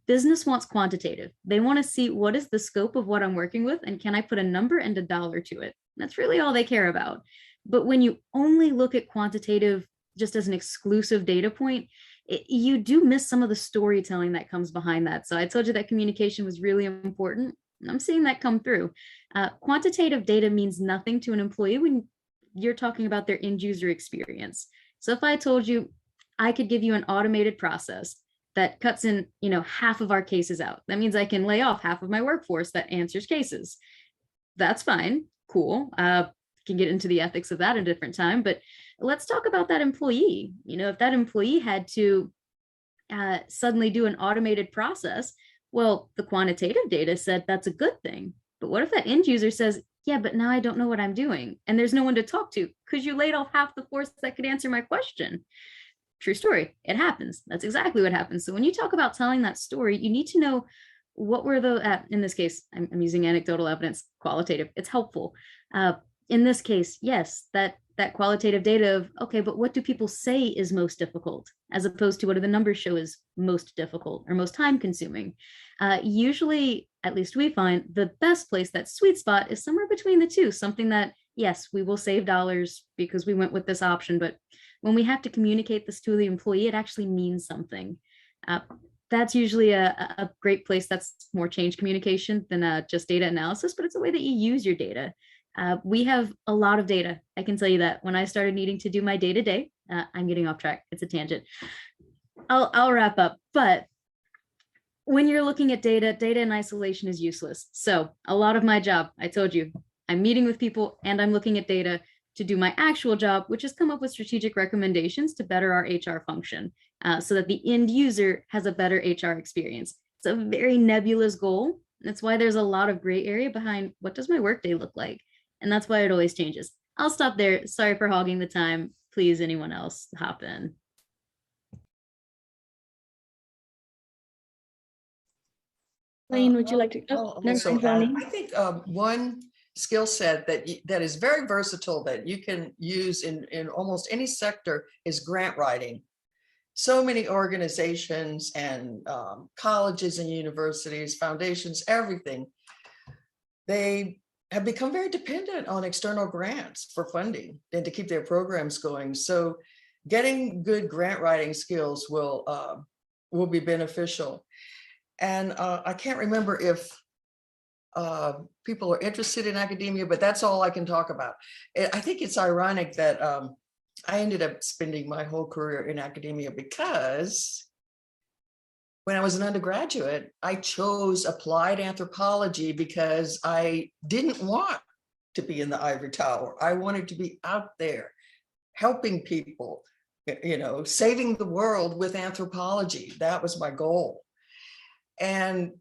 Business wants quantitative. They want to see what is the scope of what I'm working with and can I put a number and a dollar to it? That's really all they care about. But when you only look at quantitative just as an exclusive data point, you do miss some of the storytelling that comes behind that. So I told you that communication was really important. I'm seeing that come through. Quantitative data means nothing to an employee when you're talking about their end user experience. So if I told you I could give you an automated process that cuts in, half of our cases out, that means I can lay off half of my workforce that answers cases. That's fine, cool. Can get into the ethics of that at a different time, but let's talk about that employee. If that employee had to suddenly do an automated process, well, the quantitative data said that's a good thing. But what if that end user says, yeah, but now I don't know what I'm doing and there's no one to talk to because you laid off half the force that could answer my question? True story. It happens. That's exactly what happens. So when you talk about telling that story, you need to know what were the, in this case, I'm using anecdotal evidence, qualitative. It's helpful. In this case, yes, that qualitative data of, okay, but what do people say is most difficult as opposed to what do the numbers show is most difficult or most time consuming? Usually, at least we find the best place, that sweet spot is somewhere between the two, something that, yes, we will save dollars because we went with this option, but when we have to communicate this to the employee, it actually means something. That's usually a great place. That's more change communication than just data analysis, but it's a way that you use your data. We have a lot of data. I can tell you that when I started needing to do my day-to-day, I'm getting off track. It's a tangent. I'll wrap up. But when you're looking at data in isolation is useless. So a lot of my job, I told you, I'm meeting with people and I'm looking at data to do my actual job, which is come up with strategic recommendations to better our HR function so that the end user has a better HR experience. It's a very nebulous goal. That's why there's a lot of gray area behind what does my workday look like? And that's why it always changes. I'll stop there. Sorry for hogging the time. Please, anyone else hop in. Elaine, would you like to? I think one skill set that is very versatile that you can use in almost any sector is grant writing. So many organizations and colleges and universities, foundations, everything, they have become very dependent on external grants for funding and to keep their programs going. So getting good grant writing skills will be beneficial. And I can't remember if people are interested in academia, but that's all I can talk about. I think it's ironic that I ended up spending my whole career in academia because when I was an undergraduate, I chose applied anthropology because I didn't want to be in the ivory tower. I wanted to be out there helping people, you know, saving the world with anthropology. That was my goal. And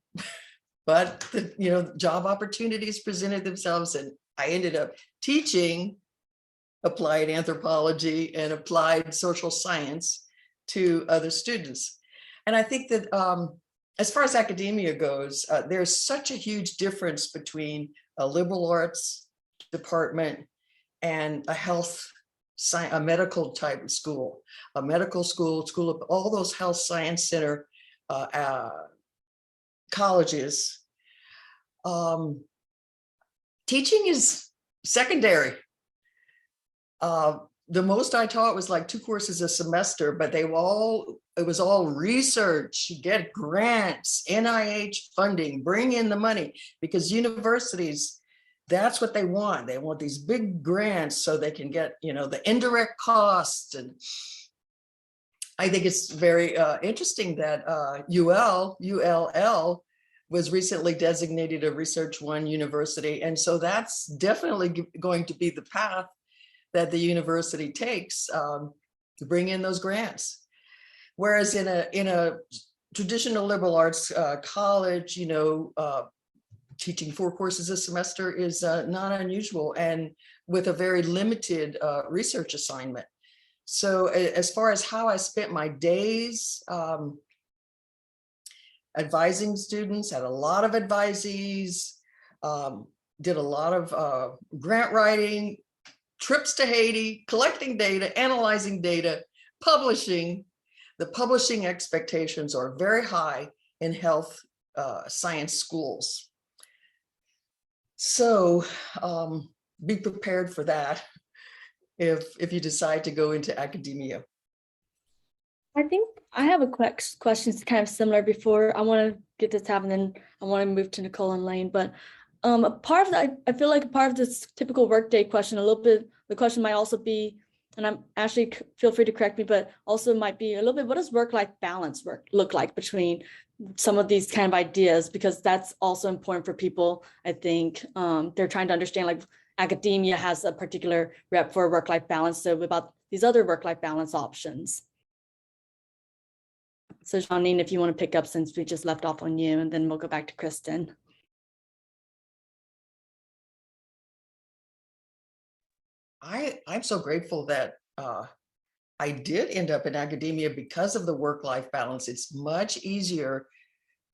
but the, you know, job opportunities presented themselves, and I ended up teaching applied anthropology and applied social science to other students. And I think that as far as academia goes, there's such a huge difference between a liberal arts department and a medical type of school, a medical school, school of all those health science center colleges. Teaching is secondary. The most I taught was like 2 courses a semester, but it was all research, get grants, NIH funding, bring in the money, because universities, that's what they want. They want these big grants so they can get, you know, the indirect costs. And I think it's very interesting that ULL was recently designated a Research One university. And so that's definitely going to be the path that the university takes to bring in those grants. Whereas in a traditional liberal arts college, you know, teaching 4 courses a semester is not unusual, and with a very limited research assignment. So as far as how I spent my days, advising students, had a lot of advisees, did a lot of grant writing, trips to Haiti, collecting data, analyzing data, publishing. The publishing expectations are very high in health science schools. So be prepared for that if you decide to go into academia. I think I have a question kind of similar before. I want to get this happening, and then I want to move to Nicole and Elaine. But a part of that, I feel like a part of this typical workday question, a little bit, the question might also be, and I'm actually, feel free to correct me, but also might be a little bit, what does work-life balance look like between some of these kind of ideas? Because that's also important for people. I think they're trying to understand, like, academia has a particular rep for work-life balance. So about these other work-life balance options. So Janine, if you want to pick up, since we just left off on you, and then we'll go back to Kristen. I'm so grateful that I did end up in academia because of the work-life balance. It's much easier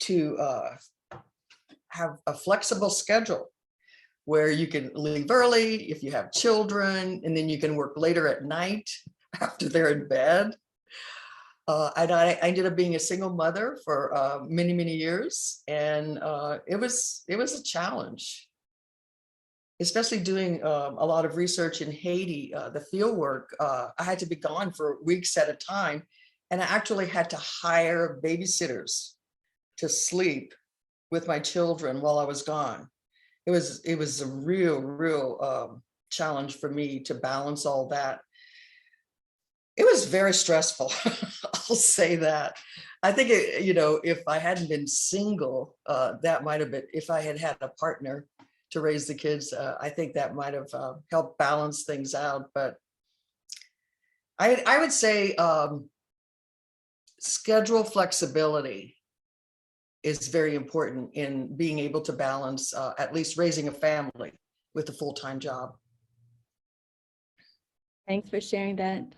to have a flexible schedule where you can leave early if you have children, and then you can work later at night after they're in bed. And I ended up being a single mother for many, many years, and it was a challenge, especially doing a lot of research in Haiti, the field work. I had to be gone for weeks at a time, and I actually had to hire babysitters to sleep with my children while I was gone. It was a real challenge for me to balance all that. It was very stressful. I'll say that. I think, if I hadn't been single, that might have been, if I had had a partner to raise the kids, I think that might have helped balance things out. But I would say schedule flexibility is very important in being able to balance at least raising a family with a full-time job. Thanks for sharing that.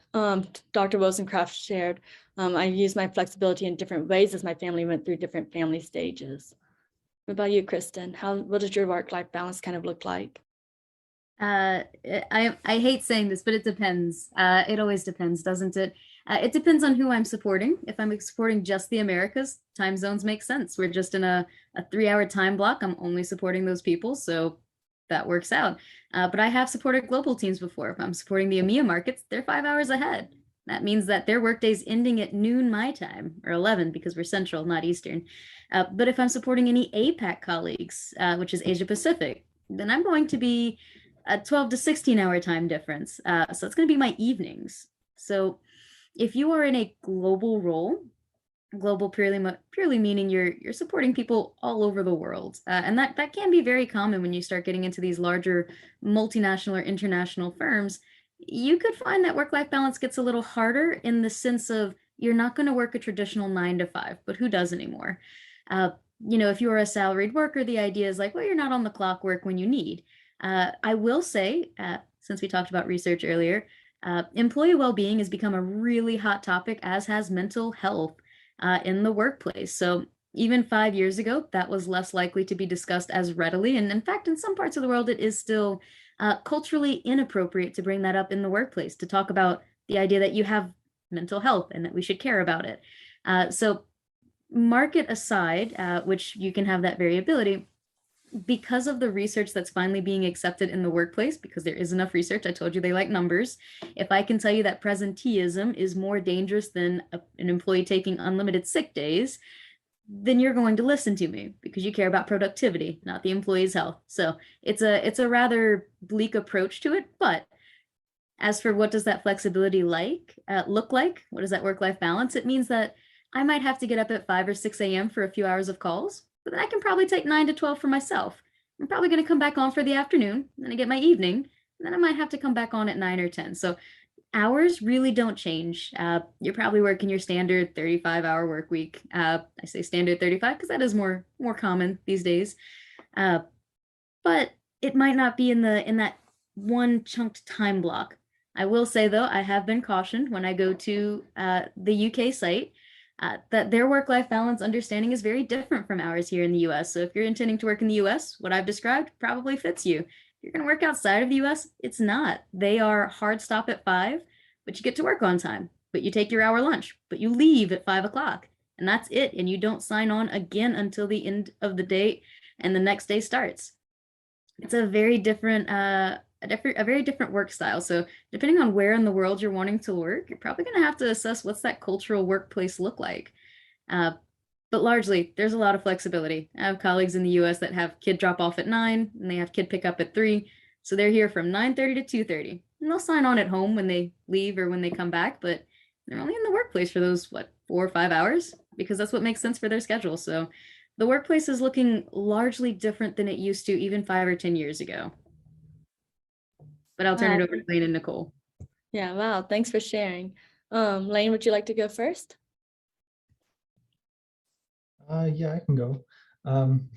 Dr. Wozencraft shared, I used my flexibility in different ways as my family went through different family stages. What about you, Kristen? What does your work-life balance kind of look like? I hate saying this, but it depends. It always depends, doesn't it? It depends on who I'm supporting. If I'm supporting just the Americas, time zones make sense. We're just in a 3-hour time block. I'm only supporting those people, so that works out. But I have supported global teams before. If I'm supporting the EMEA markets, they're 5 hours ahead. That means that their workday's ending at noon my time, or 11 because we're Central, not Eastern. But if I'm supporting any APAC colleagues, which is Asia Pacific, then I'm going to be a 12 to 16-hour time difference. So it's going to be my evenings. So if you are in a global role, global purely meaning you're supporting people all over the world, and that can be very common when you start getting into these larger multinational or international firms. You could find that work-life balance gets a little harder in the sense of you're not going to work a traditional 9 to 5, but who does anymore? If you are a salaried worker, the idea is like, well, you're not on the clock, work when you need. I will say, since we talked about research earlier, employee well-being has become a really hot topic, as has mental health in the workplace. So even 5 years ago, that was less likely to be discussed as readily. And in fact, in some parts of the world, it is still culturally inappropriate to bring that up in the workplace, to talk about the idea that you have mental health and that we should care about it. So market aside, which you can have that variability, because of the research that's finally being accepted in the workplace, because there is enough research, I told you they like numbers. If I can tell you that presenteeism is more dangerous than an employee taking unlimited sick days, then you're going to listen to me because you care about productivity, not the employee's health. So it's a rather bleak approach to it. But as for what does that flexibility look like? What is that work-life balance? It means that I might have to get up at 5 or 6 a.m. for a few hours of calls, but then I can probably take 9 to 12 for myself. I'm probably going to come back on for the afternoon, then I get my evening, and then I might have to come back on at 9 or 10. So hours really don't change. You're probably working your standard 35-hour work week. I say standard 35 because that is more common these days. But it might not be in that one chunked time block. I will say, though, I have been cautioned when I go to the UK site that their work-life balance understanding is very different from ours here in the US. So if you're intending to work in the US, what I've described probably fits you. If you're going to work outside of the US, it's not. They are hard stop at 5, but you get to work on time. But you take your hour lunch, but you leave at 5 o'clock. And that's it. And you don't sign on again until the end of the day and the next day starts. It's a very different a very different work style. So depending on where in the world you're wanting to work, you're probably going to have to assess what's that cultural workplace look like. But largely, there's a lot of flexibility. I have colleagues in the US that have kid drop off at 9 and they have kid pick up at 3. So they're here from 9:30 to 2:30. And they'll sign on at home when they leave or when they come back, but they're only in the workplace for those, 4 or 5 hours? Because that's what makes sense for their schedule. So the workplace is looking largely different than it used to even 5 or 10 years ago. But I'll turn it over to Lane and Nicole. Yeah, wow. Thanks for sharing. Lane, would you like to go first? Yeah, I can go. I'm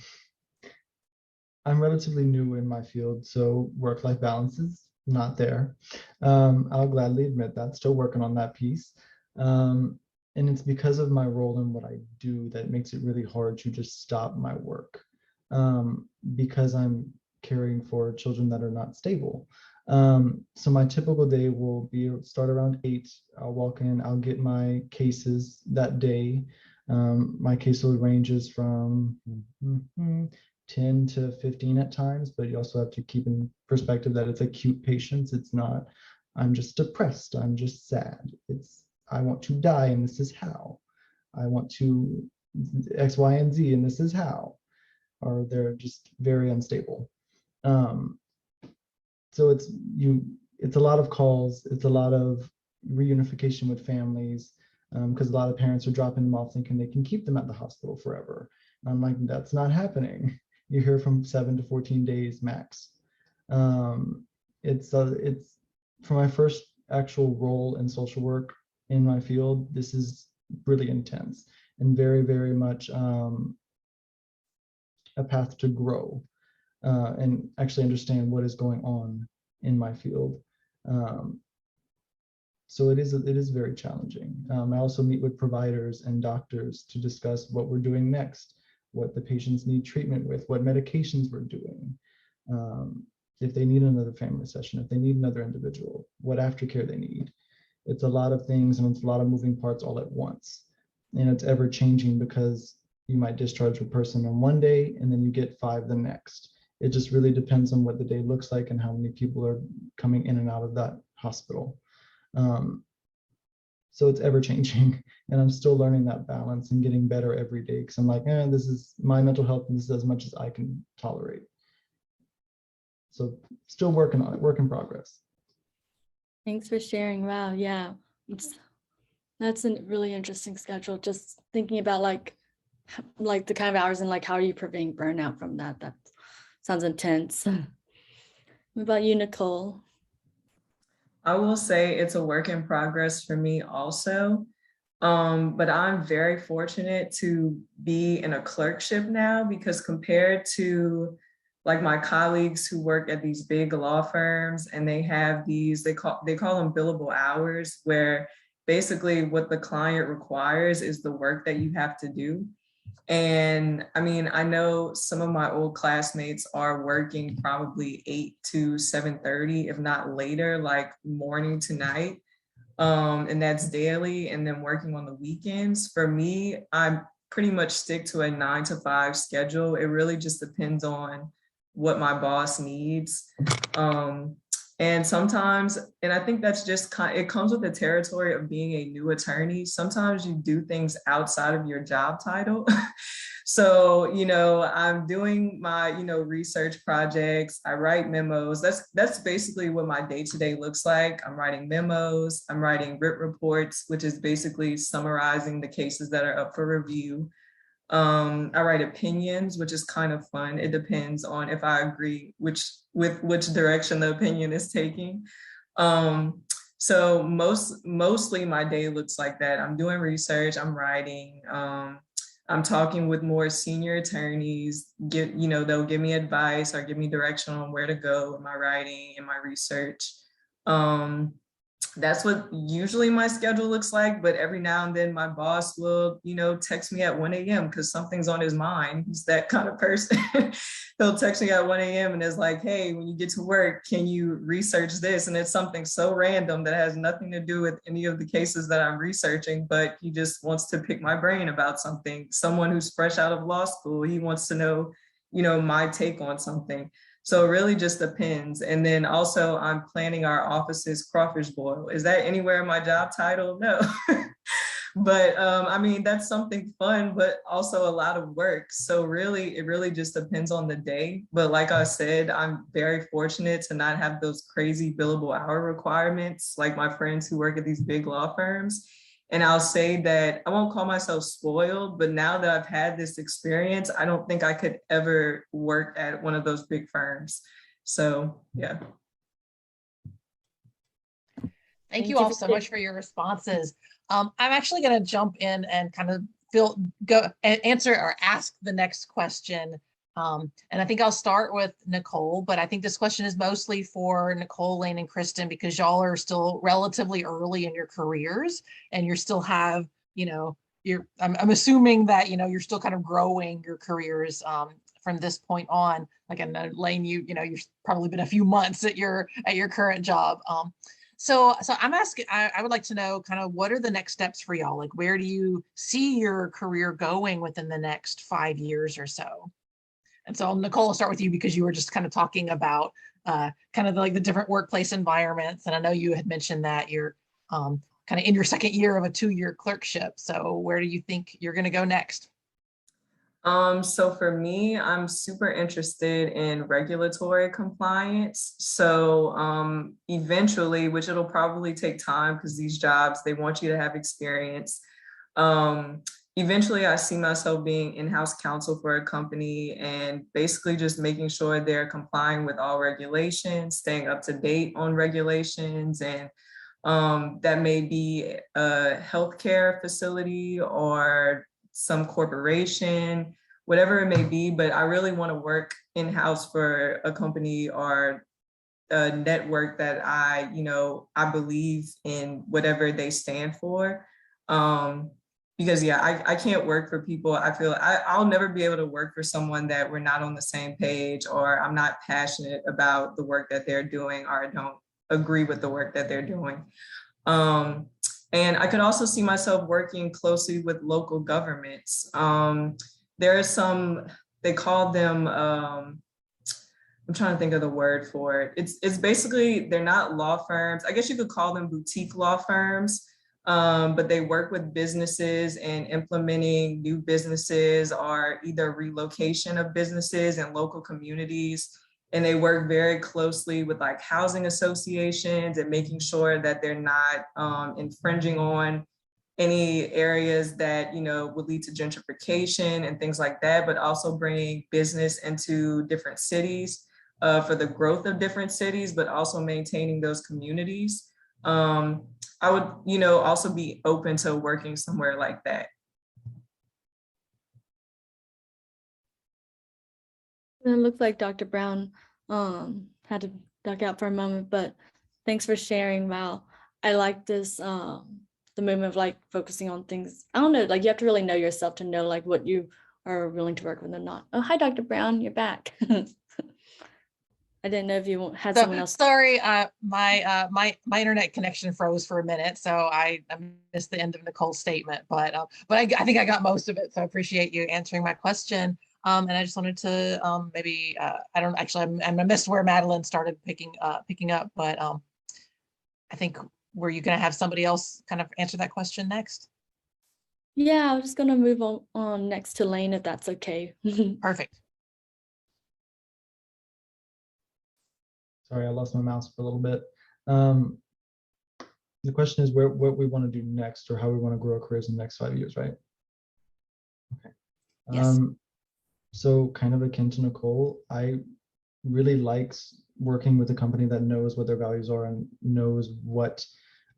relatively new in my field, so work-life balance is not there. I'll gladly admit that, still working on that piece. And it's because of my role in what I do that makes it really hard to just stop my work, because I'm caring for children that are not stable. So my typical day will start around 8. I'll walk in, I'll get my cases that day. My caseload ranges from 10 to 15 at times, but you also have to keep in perspective that it's acute patients. It's not, I'm just depressed, I'm just sad. It's, I want to die and this is how. I want to X, Y, and Z and this is how. Or they're just very unstable. So it's a lot of calls, it's a lot of reunification with families, because a lot of parents are dropping them off thinking they can keep them at the hospital forever. And I'm like, that's not happening. You hear from 7 to 14 days max. It's for my first actual role in social work in my field, this is really intense and very, very much a path to grow. And actually understand what is going on in my field. So it is very challenging. I also meet with providers and doctors to discuss what we're doing next, what the patients need treatment with, what medications we're doing, if they need another family session, if they need another individual, what aftercare they need. It's a lot of things and it's a lot of moving parts all at once. And it's ever changing because you might discharge a person on one day and then you get 5 the next. It just really depends on what the day looks like and how many people are coming in and out of that hospital. So it's ever changing. And I'm still learning that balance and getting better every day. Cause I'm like, this is my mental health and this is as much as I can tolerate. So still working on it, work in progress. Thanks for sharing. Wow. Yeah. That's a really interesting schedule. Just thinking about like the kind of hours and like how are you preventing burnout from that? That sounds intense. What about you, Nicole? I will say it's a work in progress for me also. But I'm very fortunate to be in a clerkship now, because compared to like my colleagues who work at these big law firms, and they have these, they call them billable hours, where basically what the client requires is the work that you have to do. And I mean, I know some of my old classmates are working probably 8 to 7:30, if not later, like morning to night. And that's daily, and then working on the weekends. For me, I pretty much stick to a 9 to 5 schedule. It really just depends on what my boss needs. And sometimes, and I think that's just it comes with the territory of being a new attorney. Sometimes you do things outside of your job title. So, I'm doing my, research projects. I write memos. That's basically what my day-to-day looks like. I'm writing memos. I'm writing writ reports, which is basically summarizing the cases that are up for review. I write opinions, which is kind of fun. It depends on if I agree with which direction the opinion is taking. So mostly my day looks like that. I'm doing research, I'm writing, I'm talking with more senior attorneys, they'll give me advice or give me direction on where to go in my writing and my research. That's what usually my schedule looks like. But every now and then my boss will, text me at 1 a.m. because something's on his mind. He's that kind of person. He'll text me at 1 a.m. and is like, hey, when you get to work, can you research this? And it's something so random that has nothing to do with any of the cases that I'm researching, but he just wants to pick my brain about something. Someone who's fresh out of law school, he wants to know, my take on something. So it really just depends. And then also I'm planning our office's crawfish boil. Is that anywhere in my job title? No. But I mean, that's something fun, but also a lot of work. So really, it really just depends on the day. But like I said, I'm very fortunate to not have those crazy billable hour requirements like my friends who work at these big law firms. And I'll say that I won't call myself spoiled, but now that I've had this experience, I don't think I could ever work at one of those big firms. So, yeah. Thank you all so much for your responses. I'm actually going to jump in and kind of go and answer or ask the next question. And I think I'll start with Nicole, but I think this question is mostly for Nicole, Elaine, and Kristen, because y'all are still relatively early in your careers and you still have, I'm assuming that, you're still kind of growing your careers from this point on. Like I know, Elaine, you've probably been a few months at your current job. So I'm asking, I would like to know kind of what are the next steps for y'all? Like, where do you see your career going within the next 5 years or so? And so Nicole, I'll start with you because you were just kind of talking about kind of like the different workplace environments. And I know you had mentioned that you're kind of in your second year of a 2-year clerkship. So where do you think you're going to go next? So for me, I'm super interested in regulatory compliance. So eventually, which it'll probably take time because these jobs, they want you to have experience. Eventually, I see myself being in-house counsel for a company and basically just making sure they're complying with all regulations, staying up to date on regulations. And that may be a healthcare facility or some corporation, whatever it may be. But I really want to work in-house for a company or a network that I believe in whatever they stand for. Because I can't work for people. I feel I'll never be able to work for someone that we're not on the same page, or I'm not passionate about the work that they're doing, or I don't agree with the work that they're doing. And I could also see myself working closely with local governments. There are some, they call them, I'm trying to think of the word for it. It's basically, they're not law firms. I guess you could call them boutique law firms. but they work with businesses and implementing new businesses or either relocation of businesses in local communities. And they work very closely with like housing associations and making sure that they're not infringing on any areas that, you know, would lead to gentrification and things like that, but also bringing business into different cities for the growth of different cities, but also maintaining those communities. I would, you know, also be open to working somewhere like that. And it looks like Dr. Brown had to duck out for a moment, but thanks for sharing, Val. I like this, the movement of like focusing on things. I don't know, like you have to really know yourself to know like what you are willing to work with or not. Oh, hi, Dr. Brown, you're back. I didn't know if you had someone else. Sorry, my internet connection froze for a minute, so I missed the end of Nicole's statement, but I think I got most of it. So I appreciate you answering my question. And I just wanted to maybe I don't actually I missed where Madeline started picking up, but I think were you going to have somebody else kind of answer that question next? Yeah, I was just gonna move on next to Lane if that's okay. Perfect. Sorry, I lost my mouse for a little bit. The question is what we want to do next or how we want to grow our careers in the next 5 years, right? Okay. Yes. So kind of akin to Nicole, I really like working with a company that knows what their values are and knows what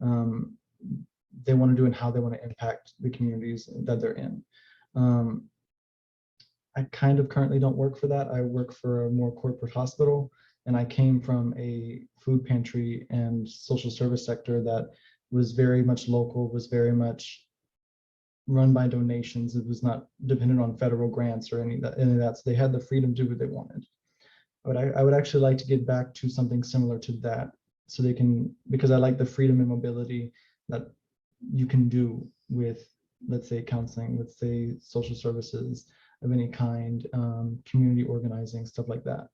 they want to do and how they want to impact the communities that they're in. I kind of currently don't work for that. I work for a more corporate hospital, and I came from a food pantry and social service sector that was very much local, was very much run by donations. It was not dependent on federal grants or any of that. So they had the freedom to do what they wanted. But I would actually like to get back to something similar to that, so they can, because I like the freedom and mobility that you can do with, let's say, counseling, let's say social services of any kind, community organizing, stuff like that.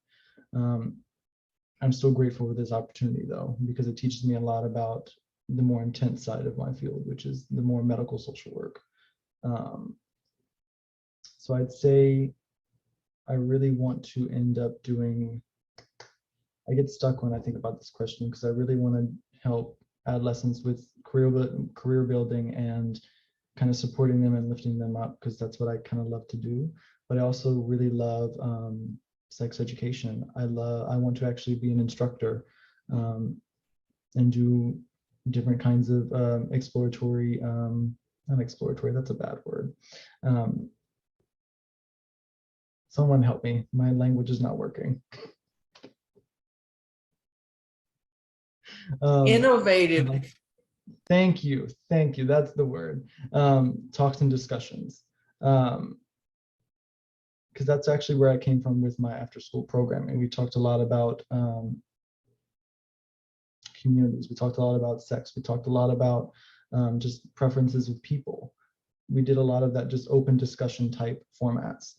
I'm still grateful for this opportunity though, because it teaches me a lot about the more intense side of my field, which is the more medical social work. So I'd say I really want to end up doing, I get stuck when I think about this question because I really want to help adolescents with career building and kind of supporting them and lifting them up, because that's what I kind of love to do. But I also really love sex education. I want to actually be an instructor and do different kinds of exploratory, not exploratory, that's a bad word. Someone help me, my language is not working. Innovative. Thank you, that's the word. Talks and discussions. Because that's actually where I came from with my after school programming. We talked a lot about communities. We talked a lot about sex. We talked a lot about just preferences of people. We did a lot of that just open discussion type formats.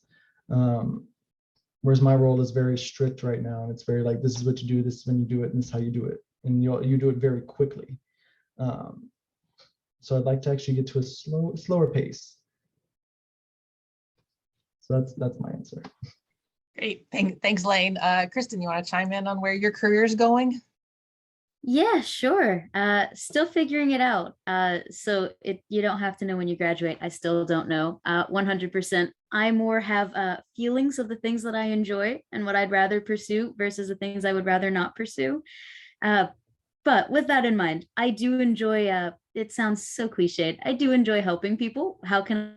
Whereas my role is very strict right now. And it's very like, this is what you do, this is when you do it, and this is how you do it. And you do it very quickly. So I'd like to actually get to a slower pace. So that's my answer. Great. Thanks, Lane. Kristen, you want to chime in on where your career is going? Yeah, sure. Still figuring it out. So you don't have to know when you graduate. I still don't know. 100%. I more have feelings of the things that I enjoy and what I'd rather pursue versus the things I would rather not pursue. But with that in mind, I do enjoy, it sounds so cliched, I do enjoy helping people. How can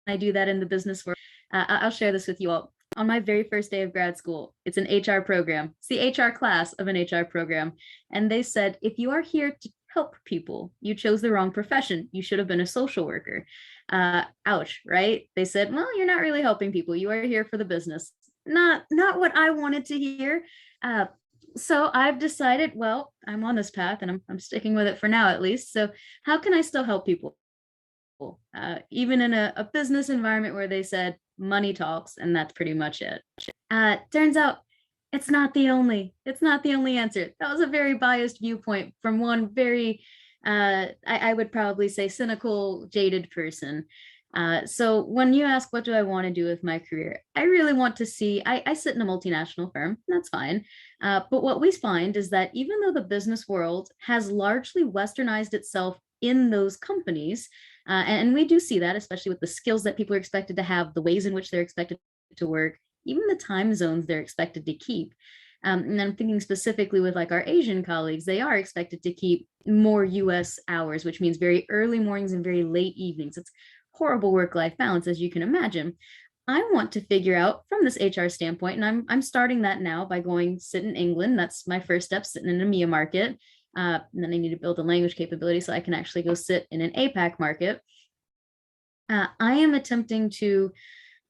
I do that in the business world? I'll share this with you all. On my very first day of grad school, it's an HR program. It's the HR class of an HR program. And they said, if you are here to help people, you chose the wrong profession. You should have been a social worker. Ouch, right? They said, well, you're not really helping people. You are here for the business. Not what I wanted to hear. So I've decided, well, I'm on this path and I'm sticking with it for now, at least. So how can I still help people? Even in a business environment where they said money talks, and that's pretty much it. Turns out it's not the only answer. That was a very biased viewpoint from one very I would probably say cynical, jaded person. So when you ask, what do I want to do with my career? I really want to see, I sit in a multinational firm, that's fine. But what we find is that even though the business world has largely westernized itself in those companies, and we do see that, especially with the skills that people are expected to have, the ways in which they're expected to work, even the time zones they're expected to keep. And I'm thinking specifically with like our Asian colleagues, they are expected to keep more US hours, which means very early mornings and very late evenings. It's horrible work-life balance, as you can imagine. I want to figure out from this HR standpoint, and I'm starting that now by going sit in England. That's my first step, sitting in an EMEA market. And then I need to build a language capability so I can actually go sit in an APAC market. I am attempting to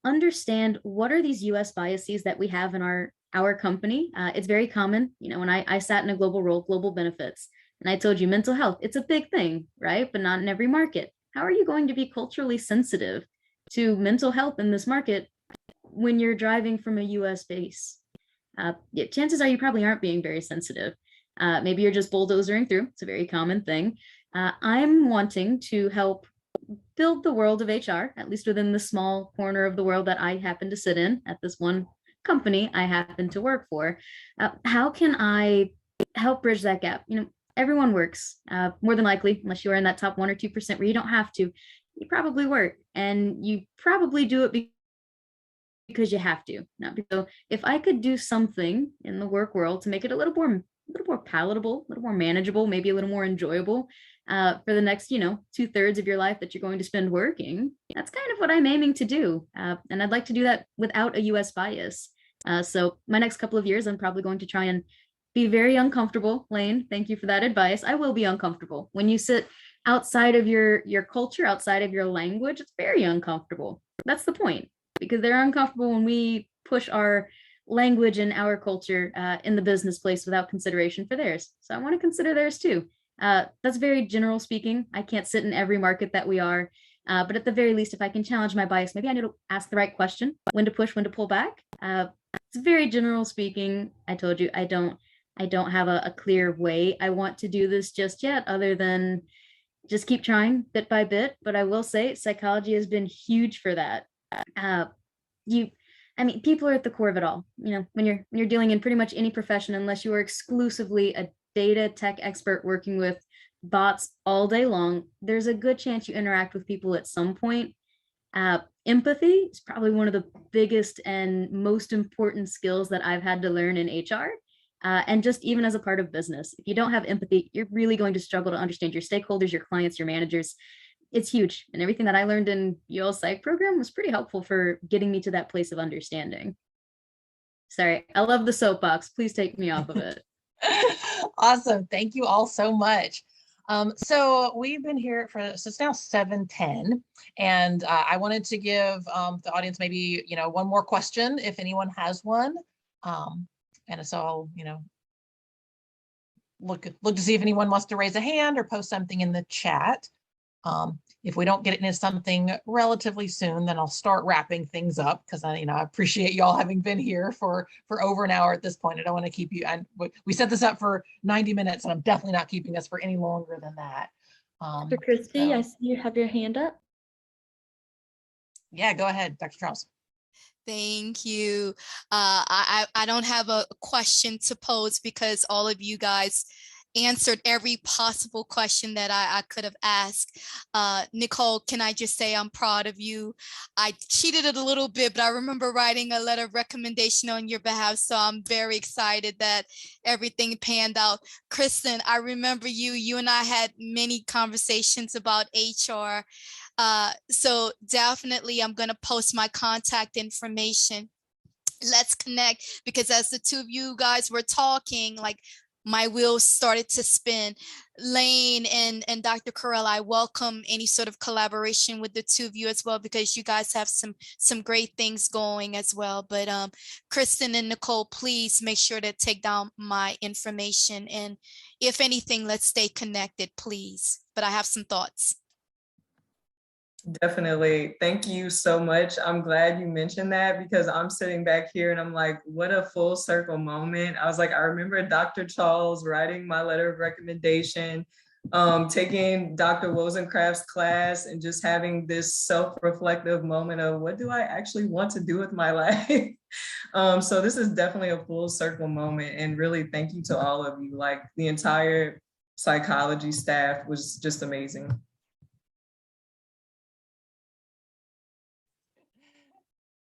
understand what are these US biases that we have in our company. It's very common, when I sat in a global role, global benefits, and I told you mental health, it's a big thing, right? But not in every market. How are you going to be culturally sensitive to mental health in this market when you're driving from a US base? Chances are you probably aren't being very sensitive. Maybe you're just bulldozering through. It's a very common thing. I'm wanting to help build the world of HR, at least within the small corner of the world that I happen to sit in at this one company I happen to work for. How can I help bridge that gap? Everyone works, more than likely, unless you are in that top 1 or 2% where you don't have to. You probably work, and you probably do it because you have to. Not because, so if I could do something in the work world to make it a little more palatable, a little more manageable, maybe a little more enjoyable for the next, 2/3 of your life that you're going to spend working, that's kind of what I'm aiming to do. And I'd like to do that without a US bias. So my next couple of years, I'm probably going to try and be very uncomfortable. Lane, thank you for that advice. I will be uncomfortable. When you sit outside of your culture, outside of your language, it's very uncomfortable. That's the point, because they're uncomfortable when we push our language and our culture in the business place without consideration for theirs. So I want to consider theirs too. That's very general speaking. I can't sit in every market that we are, but at the very least, if I can challenge my bias, maybe I need to ask the right question, when to push, when to pull back. It's very general speaking. I told you, I don't have a clear way I want to do this just yet, other than just keep trying bit by bit. But I will say psychology has been huge for that. People are at the core of it all. When you're dealing in pretty much any profession, unless you are exclusively a data tech expert working with bots all day long, there's a good chance you interact with people at some point. Empathy is probably one of the biggest and most important skills that I've had to learn in HR. And just even as a part of business, if you don't have empathy, you're really going to struggle to understand your stakeholders, your clients, your managers. It's huge. And everything that I learned in UL Psych program was pretty helpful for getting me to that place of understanding. Sorry, I love the soapbox. Please take me off of it. Awesome. Thank you all so much. So we've been here so it's now 7:10, and I wanted to give the audience maybe, one more question if anyone has one. And so I'll, look to see if anyone wants to raise a hand or post something in the chat. If we don't get into something relatively soon, then I'll start wrapping things up, because I appreciate y'all having been here for over an hour at this point. I don't want to keep you. And we set this up for 90 minutes, and I'm definitely not keeping us for any longer than that. Dr. Christie, I see you have your hand up. Yeah, go ahead, Dr. Charles. Thank you. I don't have a question to pose because all of you guys answered every possible question that I could have asked. Nicole, can I just say I'm proud of you? I cheated it a little bit, but I remember writing a letter of recommendation on your behalf. So I'm very excited that everything panned out. Kristen, I remember you and I had many conversations about HR. So definitely I'm going to post my contact information. Let's connect, because as the two of you guys were talking, like, my wheels started to spin. Lane and Dr. Correll, I welcome any sort of collaboration with the two of you as well, because you guys have some great things going as well. But Kristen and Nicole, please make sure to take down my information. And if anything, let's stay connected, please. But I have some thoughts. Definitely. Thank you so much. I'm glad you mentioned that, because I'm sitting back here and I'm like, what a full circle moment. I was like, I remember Dr. Charles writing my letter of recommendation. taking Dr. Wozencraft's class and just having this self-reflective moment of what do I actually want to do with my life? So this is definitely a full circle moment, and really thank you to all of you. Like the entire psychology staff was just amazing.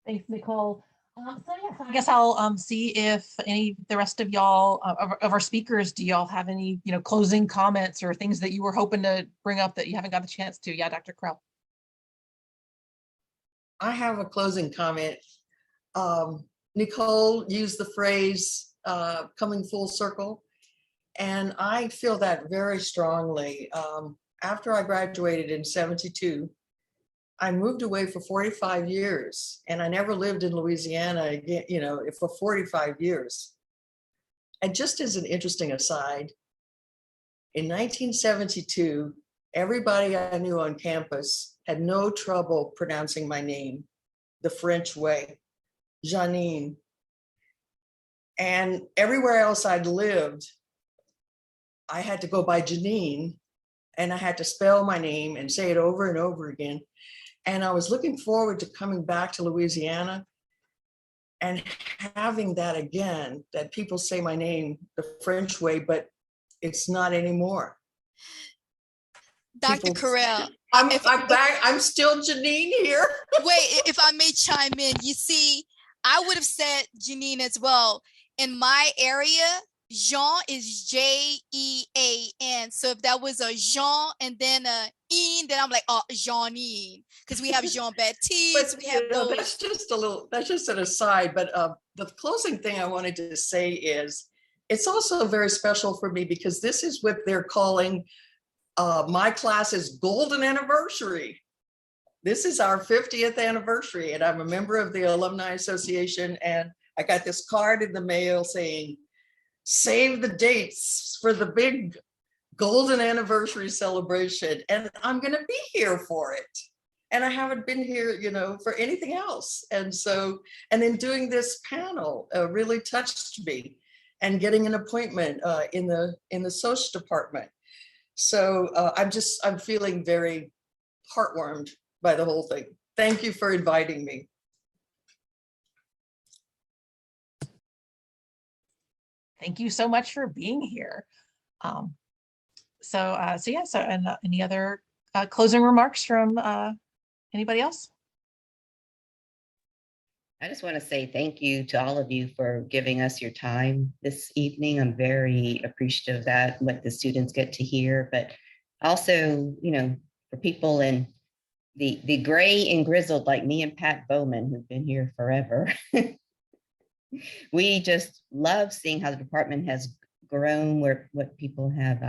Thanks, Nicole. So yes, I guess I'll see if the rest of y'all of our speakers, do y'all have any closing comments or things that you were hoping to bring up that you haven't got the chance to? Yeah, Dr. Correll. I have a closing comment. Nicole used the phrase coming full circle, and I feel that very strongly. After I graduated in '72, I moved away for 45 years, and I never lived in Louisiana again, for 45 years. And just as an interesting aside, in 1972, everybody I knew on campus had no trouble pronouncing my name the French way, Janine. And everywhere else I'd lived, I had to go by Janine, and I had to spell my name and say it over and over again. And I was looking forward to coming back to Louisiana and having that again, that people say my name the French way, but it's not anymore. Dr. Correll. I'm back. I'm still Janine here. Wait, if I may chime in, you see, I would have said Janine as well. In my area, Jean is Jean. So if that was a Jean and then a "ine," then I'm like, oh, Jeanine, because we have Jean Baptiste. We have those. That's just an aside. But the closing thing I wanted to say is, it's also very special for me because this is what they're calling my class's golden anniversary. This is our 50th anniversary, and I'm a member of the Alumni Association, and I got this card in the mail saying, save the dates for the big golden anniversary celebration. And I'm going to be here for it. And I haven't been here, for anything else. And then doing this panel really touched me, and getting an appointment in the social department. So I'm feeling very heartwarmed by the whole thing. Thank you for inviting me. Thank you so much for being here. Any other closing remarks from anybody else? I just want to say thank you to all of you for giving us your time this evening. I'm very appreciative of that, what the students get to hear, but also, for people in the gray and grizzled like me and Pat Bowman, who've been here forever. We just love seeing how the department has grown, what people have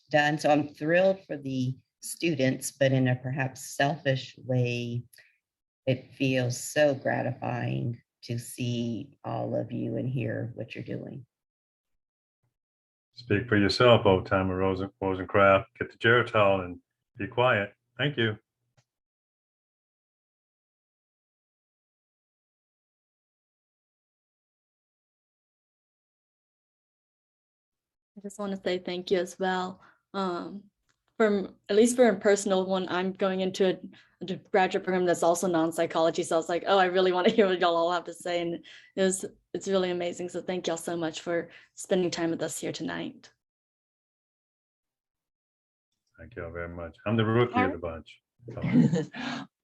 done. So I'm thrilled for the students, but in a perhaps selfish way, it feels so gratifying to see all of you and hear what you're doing. Speak for yourself, old timer Rosencraft. Get the Geritol and be quiet. Thank you. I just want to say thank you as well. From at least for a personal one, I'm going into a graduate program that's also non-psychology. So I was like, oh, I really want to hear what y'all all have to say. And it's really amazing. So thank y'all so much for spending time with us here tonight. Thank you all very much. I'm the rookie of the bunch.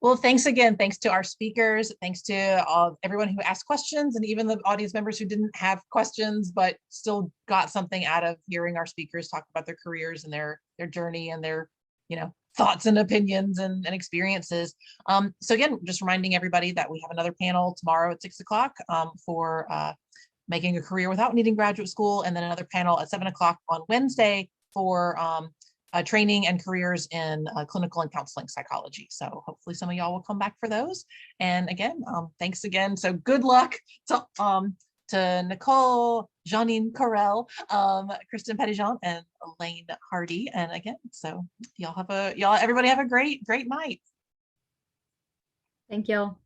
Well, thanks again. Thanks to our speakers. Thanks to everyone who asked questions, and even the audience members who didn't have questions, but still got something out of hearing our speakers talk about their careers and their journey and their, thoughts and opinions and experiences. So again, just reminding everybody that we have another panel tomorrow at 6 o'clock for making a career without needing graduate school, and then another panel at 7 o'clock on Wednesday for training and careers in clinical and counseling psychology. So hopefully some of y'all will come back for those. And again, thanks again. So good luck to Nicole, Janine Correll, Kristen Pedestan, and Elaine Hardy. And again, so everybody have a great night. Thank y'all.